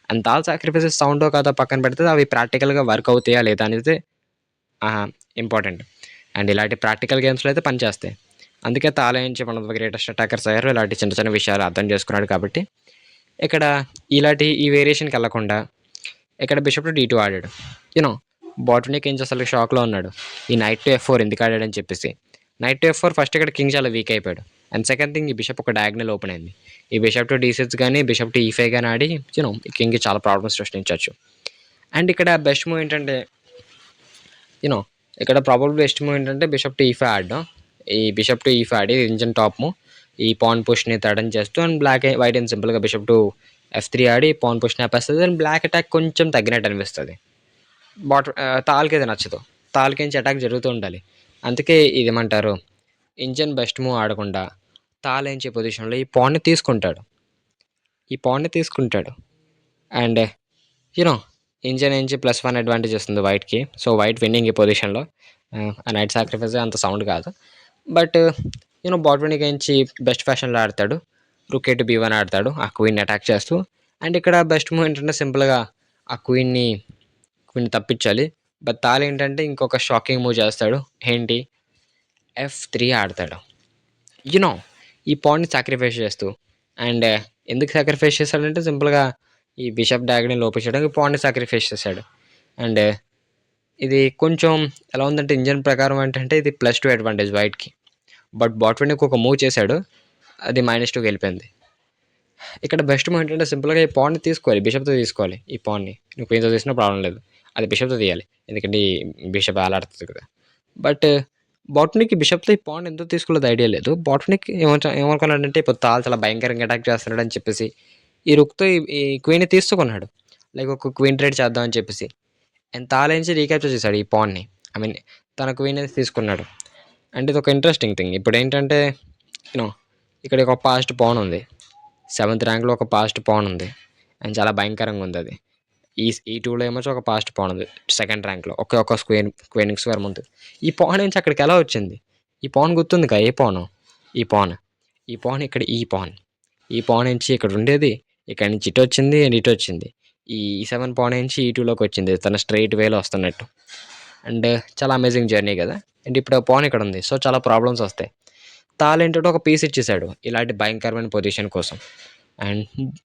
అండ్ తాల్ సాక్రిఫైసెస్ సౌండో కాదో పక్కన పెడితే అవి ప్రాక్టికల్‌గా వర్క్ అవుతాయా లేదా అనేది ఆహా! ఇంపార్టెంట్. అండ్ ఇలాంటి ప్రాక్టికల్ గేమ్స్‌లో అయితే పనిచేస్తాయి. అందుకే తాళేంచి one of the greatest attackers అయ్యారు. ఇలాంటి చిన్న చిన్న విషయాలు అర్థం చేసుకున్నాడు కాబట్టి, ఇక్కడ ఇలాంటి ఈ వేరియేషన్‌కెళ్ళకుండా ఇక్కడ బిషప్ టు డి2 ఆడాడు. బాటనీ కింగ్స్ అసలు షాక్‌లో ఉన్నాడు. ఈ నైట్ టు ఎఫ్4 ఎందుకు ఆడాడని చెప్పేసి. నైట్ టు ఎఫ్4 ఫస్ట్ ఇక్కడ కింగ్ చాలా వీక్ అయిపోయాడు. అండ్ సెకండ్ థింగ్ ఈ బిషప్ ఒక డయాగ్నల్ ఓపెన్ అయింది. ఈ బిషప్ టు డి6 గానీ, బిషప్ టు ఈ5 గానీ ఆడి ఈ కింగ్‌కి చాలా ప్రాబ్లమ్స్ సృష్టించొచ్చు. అండ్ ఇక్కడ బెస్ట్ మూవ్ ఏంటంటే యూనో ఇక్కడ ప్రాబబుల్ బెస్ట్ మూవ్ ఏంటంటే బిషప్ టు ఈ5 ఆడడం. ఈ బిషప్ టు ఈ5 ఆడి ఇంజన్ టాప్ మూవ్. ఈ పాన్ పుష్‌ని తడన్ చేస్తూ అండ్ వైట్ అండ్ సింపుల్‌గా బిషప్ టు ఎఫ్3 ఆడి పాన్ పుష్‌ని ఆపేస్తది. అండ్ బ్లాక్ అటాక్ కొంచెం తగ్గినట్టు అనిపిస్తది. తాళ్ళకి ఇది నచ్చదు. తాళ్ళకించి అటాక్ జరుగుతూ ఉండాలి. అందుకే ఇదేమంటారు ఇంజన్ బెస్ట్ మూవ్ ఆడకుండా తాళేంచే పొజిషన్‌లో ఈ పాన్‌ని తీసుకుంటాడు. అండ్ యూనో ఇంజన్ నుంచి +1 అడ్వాంటేజ్ వస్తుంది వైట్‌కి. సో వైట్ విన్నింగ్ ఈ పొజిషన్‌లో. ఆ నైట్ సాక్రిఫైస్ అంత సౌండ్ కాదు. బట్ బాట్ విన్నింగ్ బెస్ట్ ఫ్యాషన్‌లో ఆడతాడు. రూక్ ఏ టు బీ1 ఆడతాడు. ఆ క్వీన్‌ని అటాక్ చేస్తూ. అండ్ ఇక్కడ బెస్ట్ మూవ్ ఏంటంటే సింపుల్‌గా ఆ క్వీన్‌ని తప్పించాలి. బట్ తాల్ ఏంటంటే ఇంకొక షాకింగ్ మూవ్ చేస్తాడు. ఏంటి? ఎఫ్3 ఆడతాడు. యూనో ఈ పాయింట్‌ని సాక్రిఫైస్ చేస్తూ. అండ్ ఎందుకు సాక్రిఫైస్ చేశాడంటే సింపుల్‌గా ఈ బిషప్ డయాగ్‌ని లోపించడానికి పాయింట్‌ని సాక్రిఫైస్ చేశాడు. అండ్ ఇది కొంచెం ఎలా ఉందంటే ఇంజన్ ప్రకారం ఏంటంటే ఇది +2 అడ్వాంటేజ్ వైట్‌కి. బట్ బాట్ విన్‌కి ఒక మూవ్ చేశాడు. అది -2కి వెళ్ళిపోయింది. ఇక్కడ బెస్ట్ మూవ్ ఏంటంటే సింపుల్‌గా ఈ పాన్‌ని తీసుకోవాలి. బిషప్‌తో తీసుకోవాలి ఈ పాన్‌ని. నువ్వు క్వీన్‌తో తీసినా ప్రాబ్లమ్ లేదు. అది బిషప్‌తో తీయాలి. ఎందుకంటే ఈ బిషప్ వేలాడుతది కదా! బట్ బాట్‌నిక్ బిషప్‌తో ఈ పాన్ ఎందుకు తీసుకోలేదో ఐడియా లేదు. బాట్‌నిక్ ఏమనుకున్నాడంటే ఇప్పుడు తాల్ చాలా భయంకరంగా అటాక్ చేస్తున్నాడని చెప్పేసి ఈ రుక్‌తో ఈ క్వీన్‌ని తీసుకున్నాడు. లైక్ ఒక క్వీన్ ట్రేడ్ చేద్దాం అని చెప్పేసి. అండ్ తాలేంచి రీక్యాప్చర్ చేశాడు ఈ పాన్‌ని. ఐ మీన్ తన క్వీన్ అయితే తీసుకున్నాడు. అండ్ ఇదొక ఇంట్రెస్టింగ్ థింగ్. ఇప్పుడేంటంటే యూనో ఇక్కడ ఒక పాస్ట్ పాన్ ఉంది. 7th ర్యాంక్‌లో ఒక పాస్ట్ పాన్ ఉంది. అండ్ చాలా భయంకరంగా ఉంది అది. ఈ 2లో ఏమో ఒక పాస్ట్ పాన్ ఉంది. సెకండ్ ర్యాంక్‌లో ఒక క్వీన్ స్క్వేర్ ముందు. ఈ పాన్ నుంచి అక్కడికి ఎలా వచ్చింది? ఈ పాన్ గుర్తుందిగా ఏ పాను? ఈ పాన్. ఈ పాన్ ఇక్కడ ఈ పాన్. ఈ పాన్ నుంచి ఇక్కడ ఉండేది. ఇక్కడి నుంచి ఇటొచ్చింది అండ్ ఇటొచ్చింది. ఈ 7 పాన్ నుంచి ఈ 2లోకి వచ్చింది. తన స్ట్రెయిట్ వేలో వస్తున్నట్టు. అండ్ చాలా అమేజింగ్ జర్నీ కదా! అండ్ ఇప్పుడు ఆ పాన్ ఇక్కడ ఉంది. సో చాలా ప్రాబ్లమ్స్ వస్తాయి. తాల్ ఏంటంటే ఒక పీస్ ఇచ్చేసాడు. ఇలాంటి భయంకరమైన పొజిషన్ కోసం. అండ్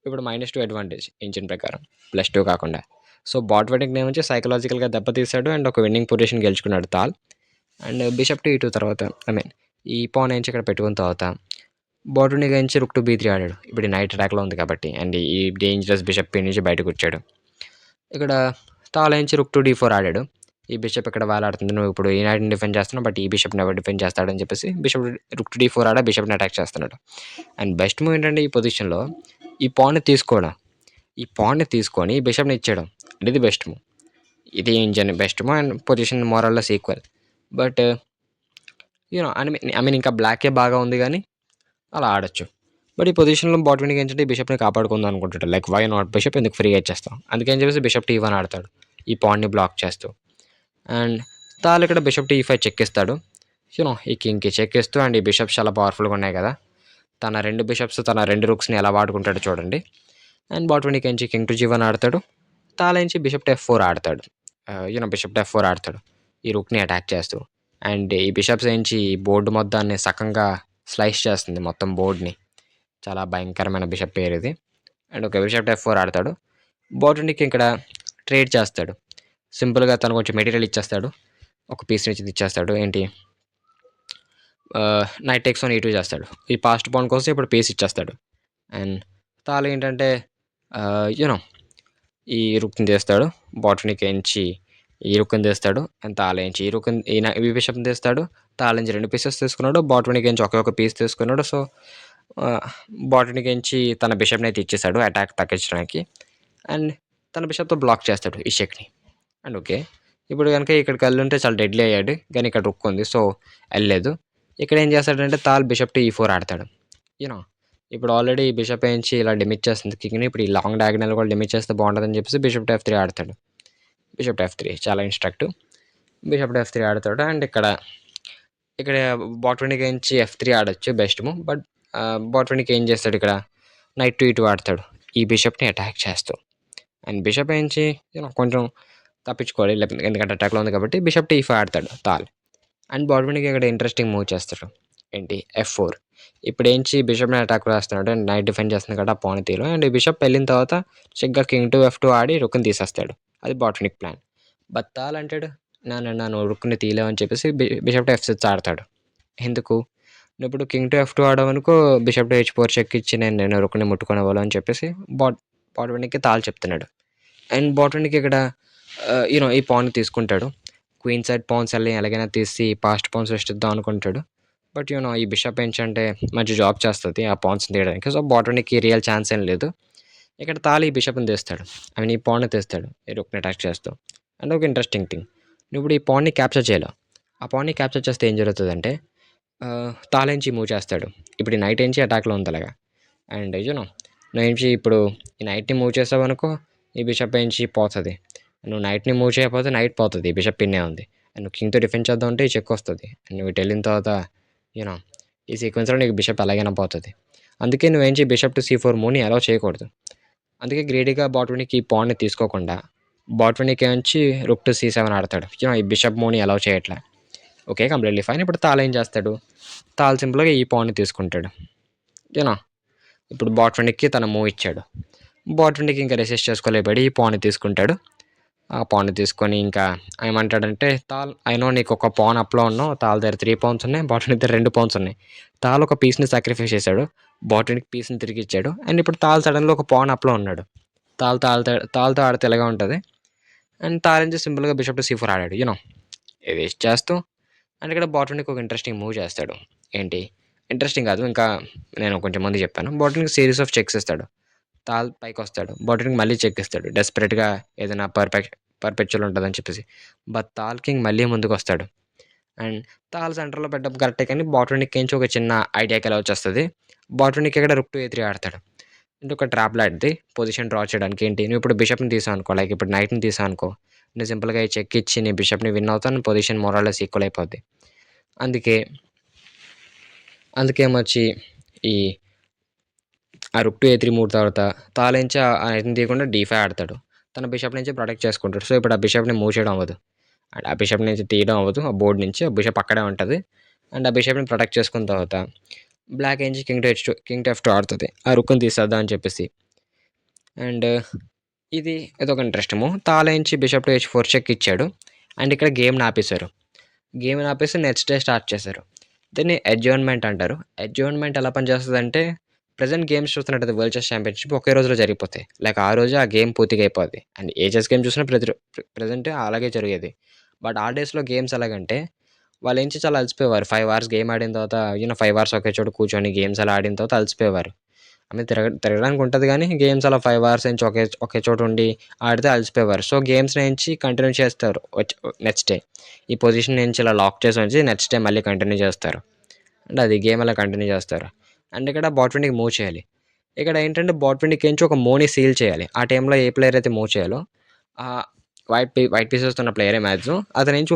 ఇప్పుడు -2 అడ్వాంటేజ్ ఇంజిన్ ప్రకారం. +2 కాకుండా. సో బాట్ వెడ్డింగ్ నుంచి సైకలాజికల్‌గా దెబ్బతీశాడు. అండ్ ఒక విన్నింగ్ పొజిషన్ గెలుచుకున్నాడు తాల్. అండ్ బిషప్ టు ఈ2 తర్వాత ఐ మీన్ ఈ పాన్ నుంచి ఇక్కడ పెట్టుకున్న తర్వాత బాటుని నుంచి రుక్ టు బీ3 ఆడాడు. ఇప్పుడు నైట్ అటాక్‌లో ఉంది కాబట్టి. అండ్ ఈ డేంజరస్ బిషప్ పీ నుంచి బయటకొచ్చాడు. ఇక్కడ తాల్ నుంచి రుక్ టు డి4 ఆడాడు. ఈ బిషప్ ఇక్కడ వేలాడుతుంది. నువ్వు ఇప్పుడు ఈ నైట్‌ని డిఫెండ్ చేస్తున్నావు. బట్ ఈ బిషప్‌ని ఎవరు డిఫెండ్ చేస్తాడని చెప్పేసి బిషప్ రుక్ టు డి4 ఆడ బిషప్‌ని అటాక్ చేస్తున్నాడు. అండ్ బెస్ట్ మూవ్ ఏంటంటే ఈ పొజిషన్‌లో ఈ పాన్‌ని తీసుకోవడం. ఈ పాన్‌ని తీసుకొని బిషప్‌ని ఇచ్చేయడం. ఇది బెస్ట్ మూవ్. ఇది engine best move and position మోరల్లెస్ equal. But I mean ఇంకా బ్లాకే బాగా ఉంది గానీ అలా ఆడొచ్చు. బట్ ఈ పొజిషన్‌లో బాట్ విన్‌కి ఏంటంటే ఈ బిషప్‌ని కాపాడుకుందాం అనుకుంటాడు. లైక్ వై నాట్ బిషప్ ఎందుకు ఫ్రీగా ఇచ్చేస్తాం. అందుకని చెప్పేసి బిషప్ టీ1 ఆడతాడు. ఈ పాన్‌ని బ్లాక్ చేస్తూ. అండ్ తాల్ ఇక్కడ బిషప్ టీ5 చెక్ ఇస్తాడు. ఈ కింగ్‌కి చెక్ ఇస్తూ అండ్ ఈ బిషప్స్ చాలా పవర్ఫుల్‌గా ఉన్నాయి కదా! తన 2 బిషప్స్ తన 2 రూక్స్‌ని ఎలా వాడుకుంటాడో చూడండి. అండ్ బాట్ విన్‌కి ఎంచి కింగ్ టు జీ1 ఆడతాడు. తాళించి బిషప్ టు ఎఫ్4 ఆడతాడు. బిషప్ టు ఎఫ్4 ఆడతాడు. ఈ రూక్‌ని అటాక్ చేస్తూ. అండ్ ఈ బిషప్స్ ఏంచి బోర్డు మొత్తాన్ని సకంగా స్లైస్ చేస్తుంది మొత్తం బోర్డ్‌ని. చాలా భయంకరమైన బిషప్ పేరు ఇది. అండ్ ఒక బిషప్ టు ఎఫ్4 ఆడతాడు. బాట్ విన్‌కి ఇక్కడ ట్రేడ్ చేస్తాడు. సింపుల్‌గా తను కొంచెం మెటీరియల్ ఇచ్చేస్తాడు. ఒక పీస్ నుంచి ఇచ్చేస్తాడు. ఏంటి నైట్ టేక్స్ ఆన్ ఈ2 చేస్తాడు. ఈ పాస్ట్ పాన్ కోసం ఇప్పుడు పీస్ ఇచ్చేస్తాడు. అండ్ తాలు ఏంటంటే యూనో ఈ రుక్ని తీస్తాడు. బాటనీకి ఎంచి ఈ రుక్ని తీస్తాడు. అండ్ తాళించి ఈ రుక్ని ఈ బిషప్ని తీస్తాడు. తాళించి 2 పీసెస్ తీసుకున్నాడు. బాటనీకి ఎంచి ఒకే ఒక పీస్ తీసుకున్నాడు. సో బాటనీకి ఎంచి తన బిషప్ని అయితే ఇచ్చేసాడు అటాక్ తగ్గించడానికి. అండ్ తన బిషప్తో బ్లాక్ చేస్తాడు ఈ షేక్ని. అండ్ ఓకే, ఇప్పుడు కనుక ఇక్కడికి వెళ్ళుంటే చాలా డెడ్లీ అయ్యాడు. కానీ ఇక్కడ రుక్ ఉంది, సో వెళ్ళలేదు. ఇక్కడ ఏం చేస్తాడంటే తాల్ బిషప్ టు ఈ4 ఆడతాడు. యూనో ఇప్పుడు ఆల్రెడీ బిషప్ వేయించి ఇలా డిమిట్ చేస్తుంది కింగ్ని. ఇప్పుడు ఈ లాంగ్ డయాగ్నల్ కూడా డిమిట్ చేస్తే బాగుంటుందని చెప్పేసి బిషప్ టు ఎఫ్3 ఆడతాడు. బిషప్ టు ఎఫ్3 చాలా ఇన్స్ట్రక్టివ్. బిషప్ టు ఎఫ్3 ఆడతాడు. అండ్ ఇక్కడ బాట్ విన్‌కి ఎంచి ఎఫ్3 ఆడొచ్చు బెస్ట్ మూవ్. బట్ బాట్ విన్‌కి ఏం చేస్తాడు ఇక్కడ నైట్ టు ఈ2 ఆడతాడు ఈ బిషప్ని అటాక్ చేస్తూ. అండ్ బిషప్ ఏంచి కొంచెం తప్పించుకోవాలి, ఎందుకంటే అటాక్లో ఉంది కాబట్టి బిషప్ టు ఈ5 ఆడతాడు తాల్. అండ్ బాట్ విన్‌కి ఇక్కడ ఇంట్రెస్టింగ్ మూవ్ చేస్తాడు. ఏంటి ఎఫ్4. ఇప్పుడు ఏంచి బిషప్ని అటాక్ వేస్తున్నాడు అండ్ నైట్ డిఫెండ్ చేస్తుంది కదా పాన్ తీలో. అండ్ ఈ బిషప్ వెళ్ళిన తర్వాత చెక్గా కింగ్ టు ఎఫ్2 ఆడి రుక్ని తీసేస్తాడు. అది బాటనిక్ ప్లాన్. బట్ తాల్ అంటాడు నన్ను రుక్ని తీయలేవు అని చెప్పేసి బిషప్ టు ఎఫ్6 ఆడతాడు. ఎందుకు నువ్వు ఇప్పుడు కింగ్ టు ఎఫ్2 ఆడవనుకో బిషప్ టు హెచ్4 చెక్ ఇచ్చి నేను రుక్ని ముట్టుకునేవాళ్ళు అని చెప్పేసి బాట్ విన్‌కి తాల్ చెప్తున్నాడు. అండ్ బాట్ విన్‌కి ఇక్కడ ఈ పాన్ తీసుకుంటాడు. క్వీన్ సైడ్ పాన్స్ ఎలాగైనా తీసి పాస్ట్ పాన్స్ సృష్టిద్దాం అనుకుంటాడు. బట్ ఈ బిషప్ ఏంటంటే మంచి జాబ్ చేస్తుంది ఆ పాన్స్ తీయడానికి. సో బాట్ విన్‌కి రియల్ ఛాన్స్ ఏం లేదు. ఇక్కడ తాళి ఈ బిషప్ని తీస్తాడు. ఈ పాన్ని తీస్తాడు ఈ రుక్ని అటాక్ చేస్తూ. అండ్ ఒక ఇంట్రెస్టింగ్ థింగ్, నువ్వు ఇప్పుడు ఈ పాన్ని క్యాప్చర్ చేయలేవు. ఆ పాన్ని క్యాప్చర్ చేస్తే ఏం జరుగుతుందంటే తాళించి మూవ్ చేస్తాడు. ఇప్పుడు ఈ నైట్ ఎంచి అటాక్లో ఉంది అలాగా. అండ్ నువ్వు ఇప్పుడు ఈ నైట్ని మూవ్ చేసావు అనుకో ఈ బిషప్ ఎంచి పోతుంది. నువ్వు నైట్ని మూవ్ చేయకపోతే నైట్ పోతుంది, ఈ బిషప్ పిన్నే ఉంది. అండ్ నువ్వు కింగ్తో డిఫెండ్ చేద్దాం అంటే ఈ చెక్ వస్తుంది. అండ్ నువ్వు ఇటు వెళ్ళిన తర్వాత ఈ సీక్వెన్స్లో నీకు బిషప్ ఎలాగైనా పోతుంది. అందుకే నువ్వేంచి బిషప్ టు C4 మూవ్ని అలౌ చేయకూడదు. అందుకే గ్రేడీగా బాట్ విన్‌కి ఈ పాన్ని తీసుకోకుండా బాట్ విన్‌కి నుంచి రుక్ టు C7 ఆడతాడు. ఈ బిషప్ మూవ్ని అలౌ చేయట్లే. Okay, completely fine. ఇప్పుడు తాల్ ఏం చేస్తాడు, తాల్ సింపుల్గా ఈ పాన్ని తీసుకుంటాడు. ఇప్పుడు బాట్ విన్‌కి తన మూవ్ ఇచ్చాడు. బాట్ విన్‌కి ఇంకా రెసిస్ట్ చేసుకోలేబడి ఈ పాన్ని తీసుకుంటాడు. ఆ పాన్ని తీసుకొని ఇంకా ఏమంటాడంటే తాల్ అయినో నీకు ఒక పాన్ అప్లో ఉన్నావు, తాల్ దగ్గర 3 పౌన్స్ ఉన్నాయి, బాట్ విన్ దగ్గర 2 పౌన్స్ ఉన్నాయి. తాల్ ఒక పీస్ని సాక్రిఫైస్ చేశాడు, బాట్ విన్‌కి పీస్ని తిరిగి ఇచ్చాడు. అండ్ ఇప్పుడు తాల్ సడన్లో ఒక పాన్ అప్లో ఉన్నాడు. తాల్తో ఆడితే ఎలాగా ఉంటుంది. అండ్ తాల్ నుంచి సింపుల్గా బిషప్ టు C4 ఆడాడు. ఇది చేస్తూ అండ్ ఇక్కడ బాట్ విన్‌కి ఒక ఇంట్రెస్టింగ్ మూవ్ చేస్తాడు. ఏంటి ఇంట్రెస్టింగ్ కాదు, ఇంకా నేను కొంచెం మంది చెప్పాను. బాట్ విన్‌కి సిరీస్ ఆఫ్ చెక్స్ ఇస్తాడు. తాల్ పైకి వస్తాడు, బాట్ విన్‌కి మళ్ళీ చెక్ ఇస్తాడు డెస్పరేట్గా ఏదైనా పర్పెక్చువల్ ఉంటుందని చెప్పేసి. బట్ తాల్ కింగ్ మళ్ళీ ముందుకు వస్తాడు. అండ్ తాల్ సెంటర్లో పెట్టడం కరెక్టే, కానీ బాట్ విన్‌కి నుంచి ఒక చిన్న ఐడియాకి ఎలా వచ్చేస్తుంది. బాట్ విన్‌కి ఇక్కడ రుక్ టు A3 ఆడతాడు. అంటే ఒక ట్రాప్ లాంటిది పొజిషన్ డ్రా చేయడానికి. ఏంటి నువ్వు ఇప్పుడు బిషప్ని తీసావు అనుకో, లైక్ ఇప్పుడు నైట్ని తీసావు అనుకో, నువ్వు సింపుల్గా ఈ చెక్ ఇచ్చి నీ బిషప్ని విన్ అవుతాను, పొజిషన్ మోరల్లెస్ ఈక్వల్ అయిపోద్ది. అందుకేమొచ్చి ఈ ఆ రుక్ టు A3 మూవ్ తర్వాత తాళించి ఆ నైట్ని తీయకుండా D5 ఆడతాడు. తన బిషప్ నుంచి ప్రొటెక్ట్ చేసుకుంటాడు. సో ఇప్పుడు ఆ బిషప్ని మూవ్ చేయడం అవ్వదు. అండ్ ఆ బిషప్ నుంచి తీయడం అవ్వదు ఆ బోర్డు నుంచి. ఆ బిషప్ అక్కడే ఉంటుంది. అండ్ ఆ బిషప్ని ప్రొటెక్ట్ చేసుకున్న తర్వాత బ్లాక్ ఏంచి కింగ్ టు F2 ఆడుతుంది ఆ రుక్ని తీసేద్దాం అని చెప్పేసి. అండ్ ఇదొక ఇంట్రెస్ట్ మూవ్. తాళించి బిషప్ టు H4 చెక్ ఇచ్చాడు. అండ్ ఇక్కడ గేమ్ని ఆపేశారు. గేమ్ని ఆపేసి నెక్స్ట్ డే స్టార్ట్ చేశారు. దీన్ని అడ్జర్న్మెంట్ అంటారు. అడ్జర్న్మెంట్ ఎలా పనిచేస్తుందంటే ప్రెజెంట్ గేమ్స్ చూస్తున్నట్టయితే వరల్డ్ చెస్ ఛాంపియన్షిప్ ఒకే రోజులో జరిగిపోతాయి. లైక్ ఆ రోజు ఆ గేమ్ పూర్తిగా అయిపోద్ది. అండ్ ఏ చెస్ గేమ్ చూసినా ప్రెజెంట్ అలాగే జరిగేది. బట్ ఆ డేస్లో గేమ్స్ ఎలాగంటే వాళ్ళు ఏంచి చాలా అలసిపోయేవారు. 5 అవర్స్ గేమ్ ఆడిన తర్వాత 5 అవర్స్ ఒకే చోట కూర్చొని గేమ్స్ అలా ఆడిన తర్వాత అలసిపోయేవారు. తిరగడానికి ఉంటుంది, కానీ గేమ్స్ అలా 5 అవర్స్ నుంచి ఒకే చోట ఉండి ఆడితే అలసిపోయేవారు. సో గేమ్స్ నుంచి కంటిన్యూ చేస్తారు నెక్స్ట్ డే. ఈ పొజిషన్ నుంచి ఇలా లాక్ చేసి ఉంచి నెక్స్ట్ డే మళ్ళీ కంటిన్యూ చేస్తారు. అండ్ అది గేమ్ అలా కంటిన్యూ చేస్తారు. అండ్ ఇక్కడ బాట్ విండికి మూవ్ చేయాలి. ఇక్కడ ఏంటంటే బాట్ విండికేంచి ఒక మూవ్‌ని సీల్ చేయాలి. ఆ టైంలో ఏ ప్లేయర్ అయితే మూవ్ చేయాలో వైట్ పీసెస్‌తో ఉన్న ప్లేయరే మ్యాక్సిమం అతనేంచి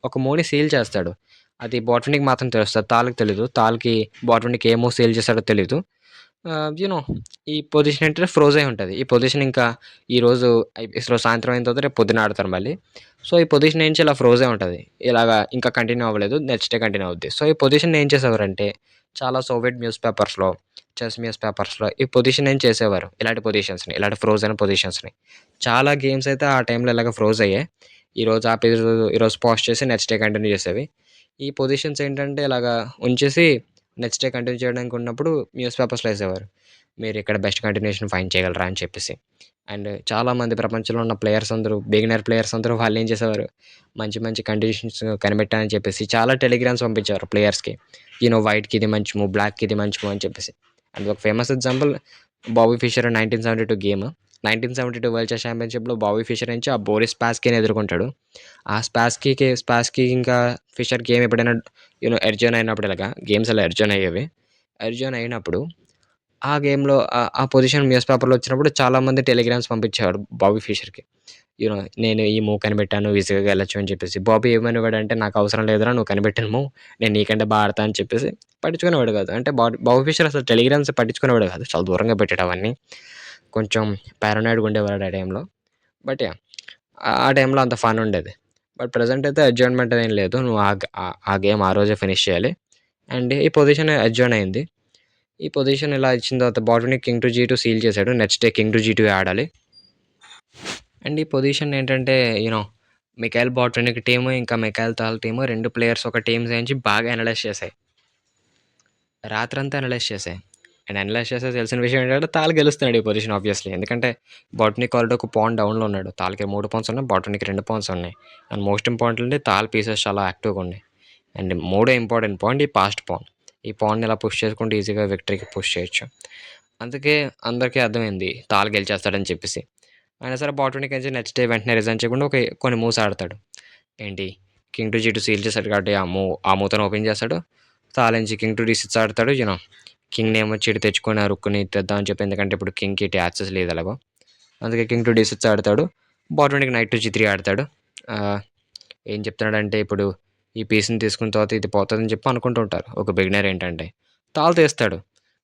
ఒక మూవ్‌ని సీల్ చేస్తాడు. అది బాట్ విండికి మాత్రం తెలుస్తది. తాల్‌కి తెలీదు. తాల్‌కి బాట్ విండికి ఏ మూవ్ సీల్ చేస్తాడో తెలీదు. యూ నో ఈ పొజిషన్ ఏంటంటే ఫ్రోజ్ అయి ఉంటది. ఈ పొజిషన్ ఇంకా ఈరోజు సాయంత్రం అయిన తర్వాత రేపు పొద్దున ఆడతారు మళ్ళీ. సో, ఈ పొజిషన్ నుంచి ఇలా ఫ్రోజ్ అయి ఉంటది. ఇలాగా ఇంకా కంటిన్యూ అవ్వలేదు. నెక్స్ట్ డే కంటిన్యూ అవుద్ది. సో, ఈ పొజిషన్‌ని ఏం చేసేవారంటే చాలా సోవియట్ న్యూస్ పేపర్స్‌లో, చెస్ న్యూస్ పేపర్స్‌లో ఈ పొజిషన్ ఏం చేసేవారు. ఇలాంటి పొజిషన్స్‌ని, ఇలాంటి ఫ్రోజ్ అయిన పొజిషన్స్‌ని. చాలా గేమ్స్ అయితే ఆ టైంలో ఇలాగ ఫ్రోజ్ అయ్యాయి. ఈరోజు ఆపేసి ఈరోజు పాజ్ చేసి నెక్స్ట్ డే కంటిన్యూ చేసేవి. ఈ పొజిషన్స్ ఏంటంటే ఇలాగా ఉంచేసి నెక్స్ట్ డే కంటిన్యూ చేయడానికి ఉన్నప్పుడు న్యూస్ పేపర్స్‌లో ఏసేవారు. మీరిక్కడ బెస్ట్ కంటిన్యూషన్ ఫైండ్ చేయగలరా అని చెప్పేసి. అండ్ చాలామంది ప్రపంచంలో ఉన్న ప్లేయర్స్ అందరూ బిగినర్ ప్లేయర్స్ అందరూ వాళ్ళేం చేసేవారు, మంచి మంచి కండిషన్స్ కనిపెట్టానని చెప్పేసి చాలా టెలిగ్రామ్స్ పంపించేవారు ప్లేయర్స్‌కి. వైట్‌కి ఇది మంచి మూవ్, బ్లాక్‌కి ఇది మంచి మూవ్ అని చెప్పేసి. అండ్ ఒక ఫేమస్ ఎగ్జాంపుల్ బాబీ ఫిషర్ 1972 గేమ్. 1972 వరల్డ్ చెస్ ఛాంపియన్‌షిప్‌లో బాబీ ఫిషర్ నుంచి ఆ బోరిస్ స్పాస్కీని ఎదుర్కొంటాడు. ఆ స్పాస్కీ ఇంకా ఫిషర్ గేమ్ ఎప్పుడైనా ఎర్జోన్ అయినప్పుడు ఇలాగా గేమ్స్ అలా ఎర్జోన్ అయ్యేవి. ఎర్జోన్ అయినప్పుడు ఆ గేమ్‌లో ఆ పొజిషన్ న్యూస్ పేపర్‌లో వచ్చినప్పుడు చాలామంది టెలిగ్రామ్స్ పంపించేవారు బాబీ ఫిషర్‌కి. నేను ఈ మూవ్ కనిపెట్టాను ఈజీగా గెలొచ్చు అని చెప్పేసి. బాబీ ఏమనేవాడంటే నాకు అవసరం లేదురా నువ్వు కనిపెట్టిన మూవ్. నేను నీకంటే బా ఆడతా అని చెప్పేసి పట్టించుకునేవాడు కాదు. అంటే బాబీ ఫిషర్ అసలు టెలిగ్రామ్స్ పట్టించుకునేవాడు కాదు. చాలా దూరంగా పెట్టాడు అవన్నీ. కొంచెం పారానాయిడ్‌గా ఉండేవాడు ఆ టైంలో. But yeah! ఆ టైంలో అంత ఫన్ ఉండేది. బట్ ప్రెజెంట్ అయితే అడ్జర్న్‌మెంట్ ఏం లేదు. నువ్వు ఆ గేమ్ ఆ రోజే ఫినిష్ చేయాలి. అండ్ ఈ పొజిషన్ అడ్జర్న్ అయింది. ఈ పొజిషన్ ఇలా ఇచ్చిన తర్వాత బాట్‌ని కింగ్ టు జీ2 సీల్ చేశాడు. నెక్స్ట్ డే కింగ్ టు జీ2 ఆడాలి. అండ్ ఈ పొజిషన్ ఏంటంటే మిఖాయిల్ బాట్‌వినిక్ టీము, ఇంకా మిఖాయిల్ తాల్ టీము 2 ప్లేయర్స్ ఒక టీమ్ నుంచి బాగా అనలైజ్ చేశాయి. రాత్రంతా అనలైజ్ చేశాయి. అండ్ అనలైజ్ చేస్తే తెలిసిన విషయం ఏంటంటే తాల్ గెలుస్తున్నాడు ఈ పొజిషన్ ఆబ్వియస్‌లీ. ఎందుకంటే బాట్‌నిక్ ఆల్రెడీ ఒక పాన్ డౌన్‌లో ఉన్నాడు. తాల్‌కి 3 పాన్స్ ఉన్నాయి. బాట్‌వినిక్ 2 పాన్స్ ఉన్నాయి. And most importantly Tal pieces చాలా యాక్టివ్‌గా ఉన్నాయి. అండ్ మూడో ఇంపార్టెంట్ పాయింట్ ఈ పాస్ట్ పాన్. ఈ పాన్‌ని ఇలా పుష్ చేసుకుంటే ఈజీగా విక్టరీకి పుష్ చేయొచ్చు. అందుకే అందరికీ అర్థమైంది తాల్ గెలిచేస్తాడని చెప్పేసి. అయినా సరే బాట్‌వినిక్ నుంచి నెక్స్ట్ డే వెంటనే రిజైన్ చేయకుండా కొన్ని మూవ్స్ ఆడతాడు. ఏంటి కింగ్ టు జీ2 సీల్ చేశాడు కాబట్టి ఆ మూవ్‌తోని ఓపెన్ చేస్తాడు. తాల్ నుంచి కింగ్ టు డి6 ఆడతాడు. కింగ్‌నేమో చెడు తెచ్చుకొని ఆ రుక్‌ని తెద్దాం అని చెప్పి ఎందుకంటే ఇప్పుడు కింగ్‌కి యాక్సెస్ లేదు ఎలాగో. అందుకే కింగ్ టు డి6 ఆడతాడు. బాట్‌వినిక్ నైట్ టు జీ3 ఆడతాడు. ఏం చెప్తున్నాడంటే ఇప్పుడు ఈ పీస్‌ని తీసుకున్న తర్వాత ఇది పోతదని చెప్పి అనుకుంటూ ఉంటారు. ఒక బిగినర్ ఏంటంటే. తాల్ తీస్తాడు.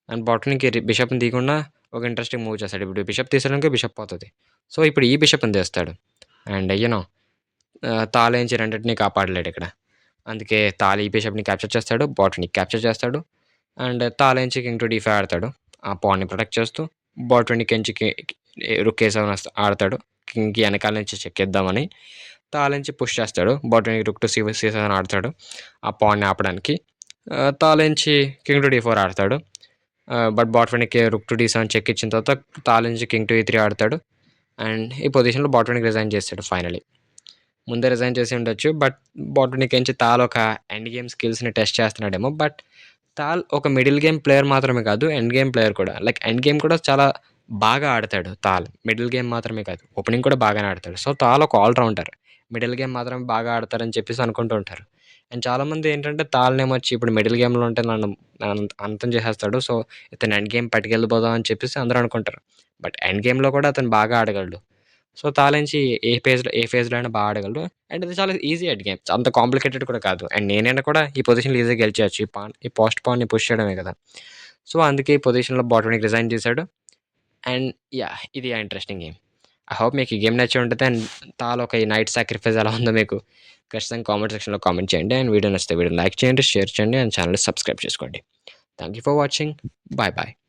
అండ్ బాట్‌వినిక్ బిషప్‌ని తీయకుండా ఒక ఇంట్రెస్టింగ్ మూవ్ చేస్తాడు. ఇప్పుడు బిషప్ తీసాడనుకో బిషప్ పోతది. సో, ఇప్పుడు ఈ బిషప్‌ని తీస్తాడు. అండ్ తాలేంచి రెండిటిని కాపాడలేడిక్కడ. అందుకే తాల్ ఈ బిషప్‌ని క్యాప్చర్ చేస్తాడు. బాట్‌వినిక్ క్యాప్చర్ చేస్తాడు. అండ్ తాలేంచి కింగ్ టు డి5 ఆడతాడు. ఆ పాన్‌ని ప్రొటెక్ట్ చేస్తూ బాట్‌వినిక్ ఎంచి రుక్ ఏ7 ఆడతాడు. కింగ్‌కి ఎనకాల నుంచి చెక్కేద్దామని. తాలేంచి పుష్ చేస్తాడు. బాట్‌వినిక్ రుక్ టు సి7 ఆడతాడు. ఆ పాన్‌ని ఆపడానికి. తాలేంచి కింగ్ టు డి4 ఆడతాడు. బట్ బాట్‌వినిక్ రుక్ టు డి7 చెక్ ఇచ్చిన తర్వాత తాలేంచి కింగ్ టు ఈ3 ఆడతాడు. అండ్ ఈ పొజిషన్‌లో బాట్‌వినిక్ రిజైన్ చేసాడు ఫైనల్లీ. ముందే రిజైన్ చేసి ఉండొచ్చు. బట్ బాట్‌వినిక్ ఎంచి తాల్ ఒక ఎండ్ గేమ్ స్కిల్స్‌ని టెస్ట్ చేస్తున్నాడేమో. బట్ తాల్ ఒక మిడిల్ గేమ్ ప్లేయర్ మాత్రమే కాదు. ఎండ్ గేమ్ ప్లేయర్ కూడా. లైక్ ఎండ్ గేమ్ కూడా చాలా బాగా ఆడతాడు తాల్. మిడిల్ గేమ్ మాత్రమే కాదు. ఓపెనింగ్ కూడా బాగానే ఆడతాడు. సో, తాల్ ఒక ఆల్ రౌండర్. మిడిల్ గేమ్ మాత్రమే బాగా ఆడతారని చెప్పేసి అనుకుంటూ ఉంటారు. అండ్ చాలామంది ఏంటంటే తాల్‌నేమొచ్చి ఇప్పుడు మిడిల్ గేమ్‌లో ఉంటే నన్ను అంతం చేసేస్తాడు. సో, ఇతను ఎండ్ గేమ్ పట్టుకెళ్ళిపోదాం అని చెప్పేసి అందరూ అనుకుంటారు. బట్ ఎండ్ గేమ్‌లో కూడా అతను బాగా ఆడగలడు. సో, తాలించి ఏ ఫేజ్‌లో అయినా బా ఆడగలడు. అండ్ ఇది చాలా ఈజీ అట్ గేమ్. అంత కాంప్లికేటెడ్ కూడా కాదు. అండ్ నేనైనా కూడా ఈ పొజిషన్‌లో ఈజీగా గెలిచేయొచ్చు. ఈ పోస్ట్ పాన్‌ని పుష్ చేయడమే కదా! సో, అందుకే ఈ పొజిషన్‌లో బాట్‌వినిక్ రిజైన్ చేశాడు. And yeah! ఇది ఇంట్రెస్టింగ్ గేమ్. ఐ హోప్ మీకు ఈ గేమ్ నచ్చి ఉంటది. అండ్ తాలొక ఈ నైట్ సాక్రిఫైస్ ఎలా ఉందో మీకు ఖచ్చితంగా కామెంట్ సెక్షన్‌లో కామెంట్ చేయండి. అండ్ వీడియో నచ్చితే వీడియోని లైక్ చేయండి, షేర్ చేయండి అండ్ ఛానెల్‌ని సబ్స్క్రైబ్ చేసుకోండి. Thank you for watching. Bye bye.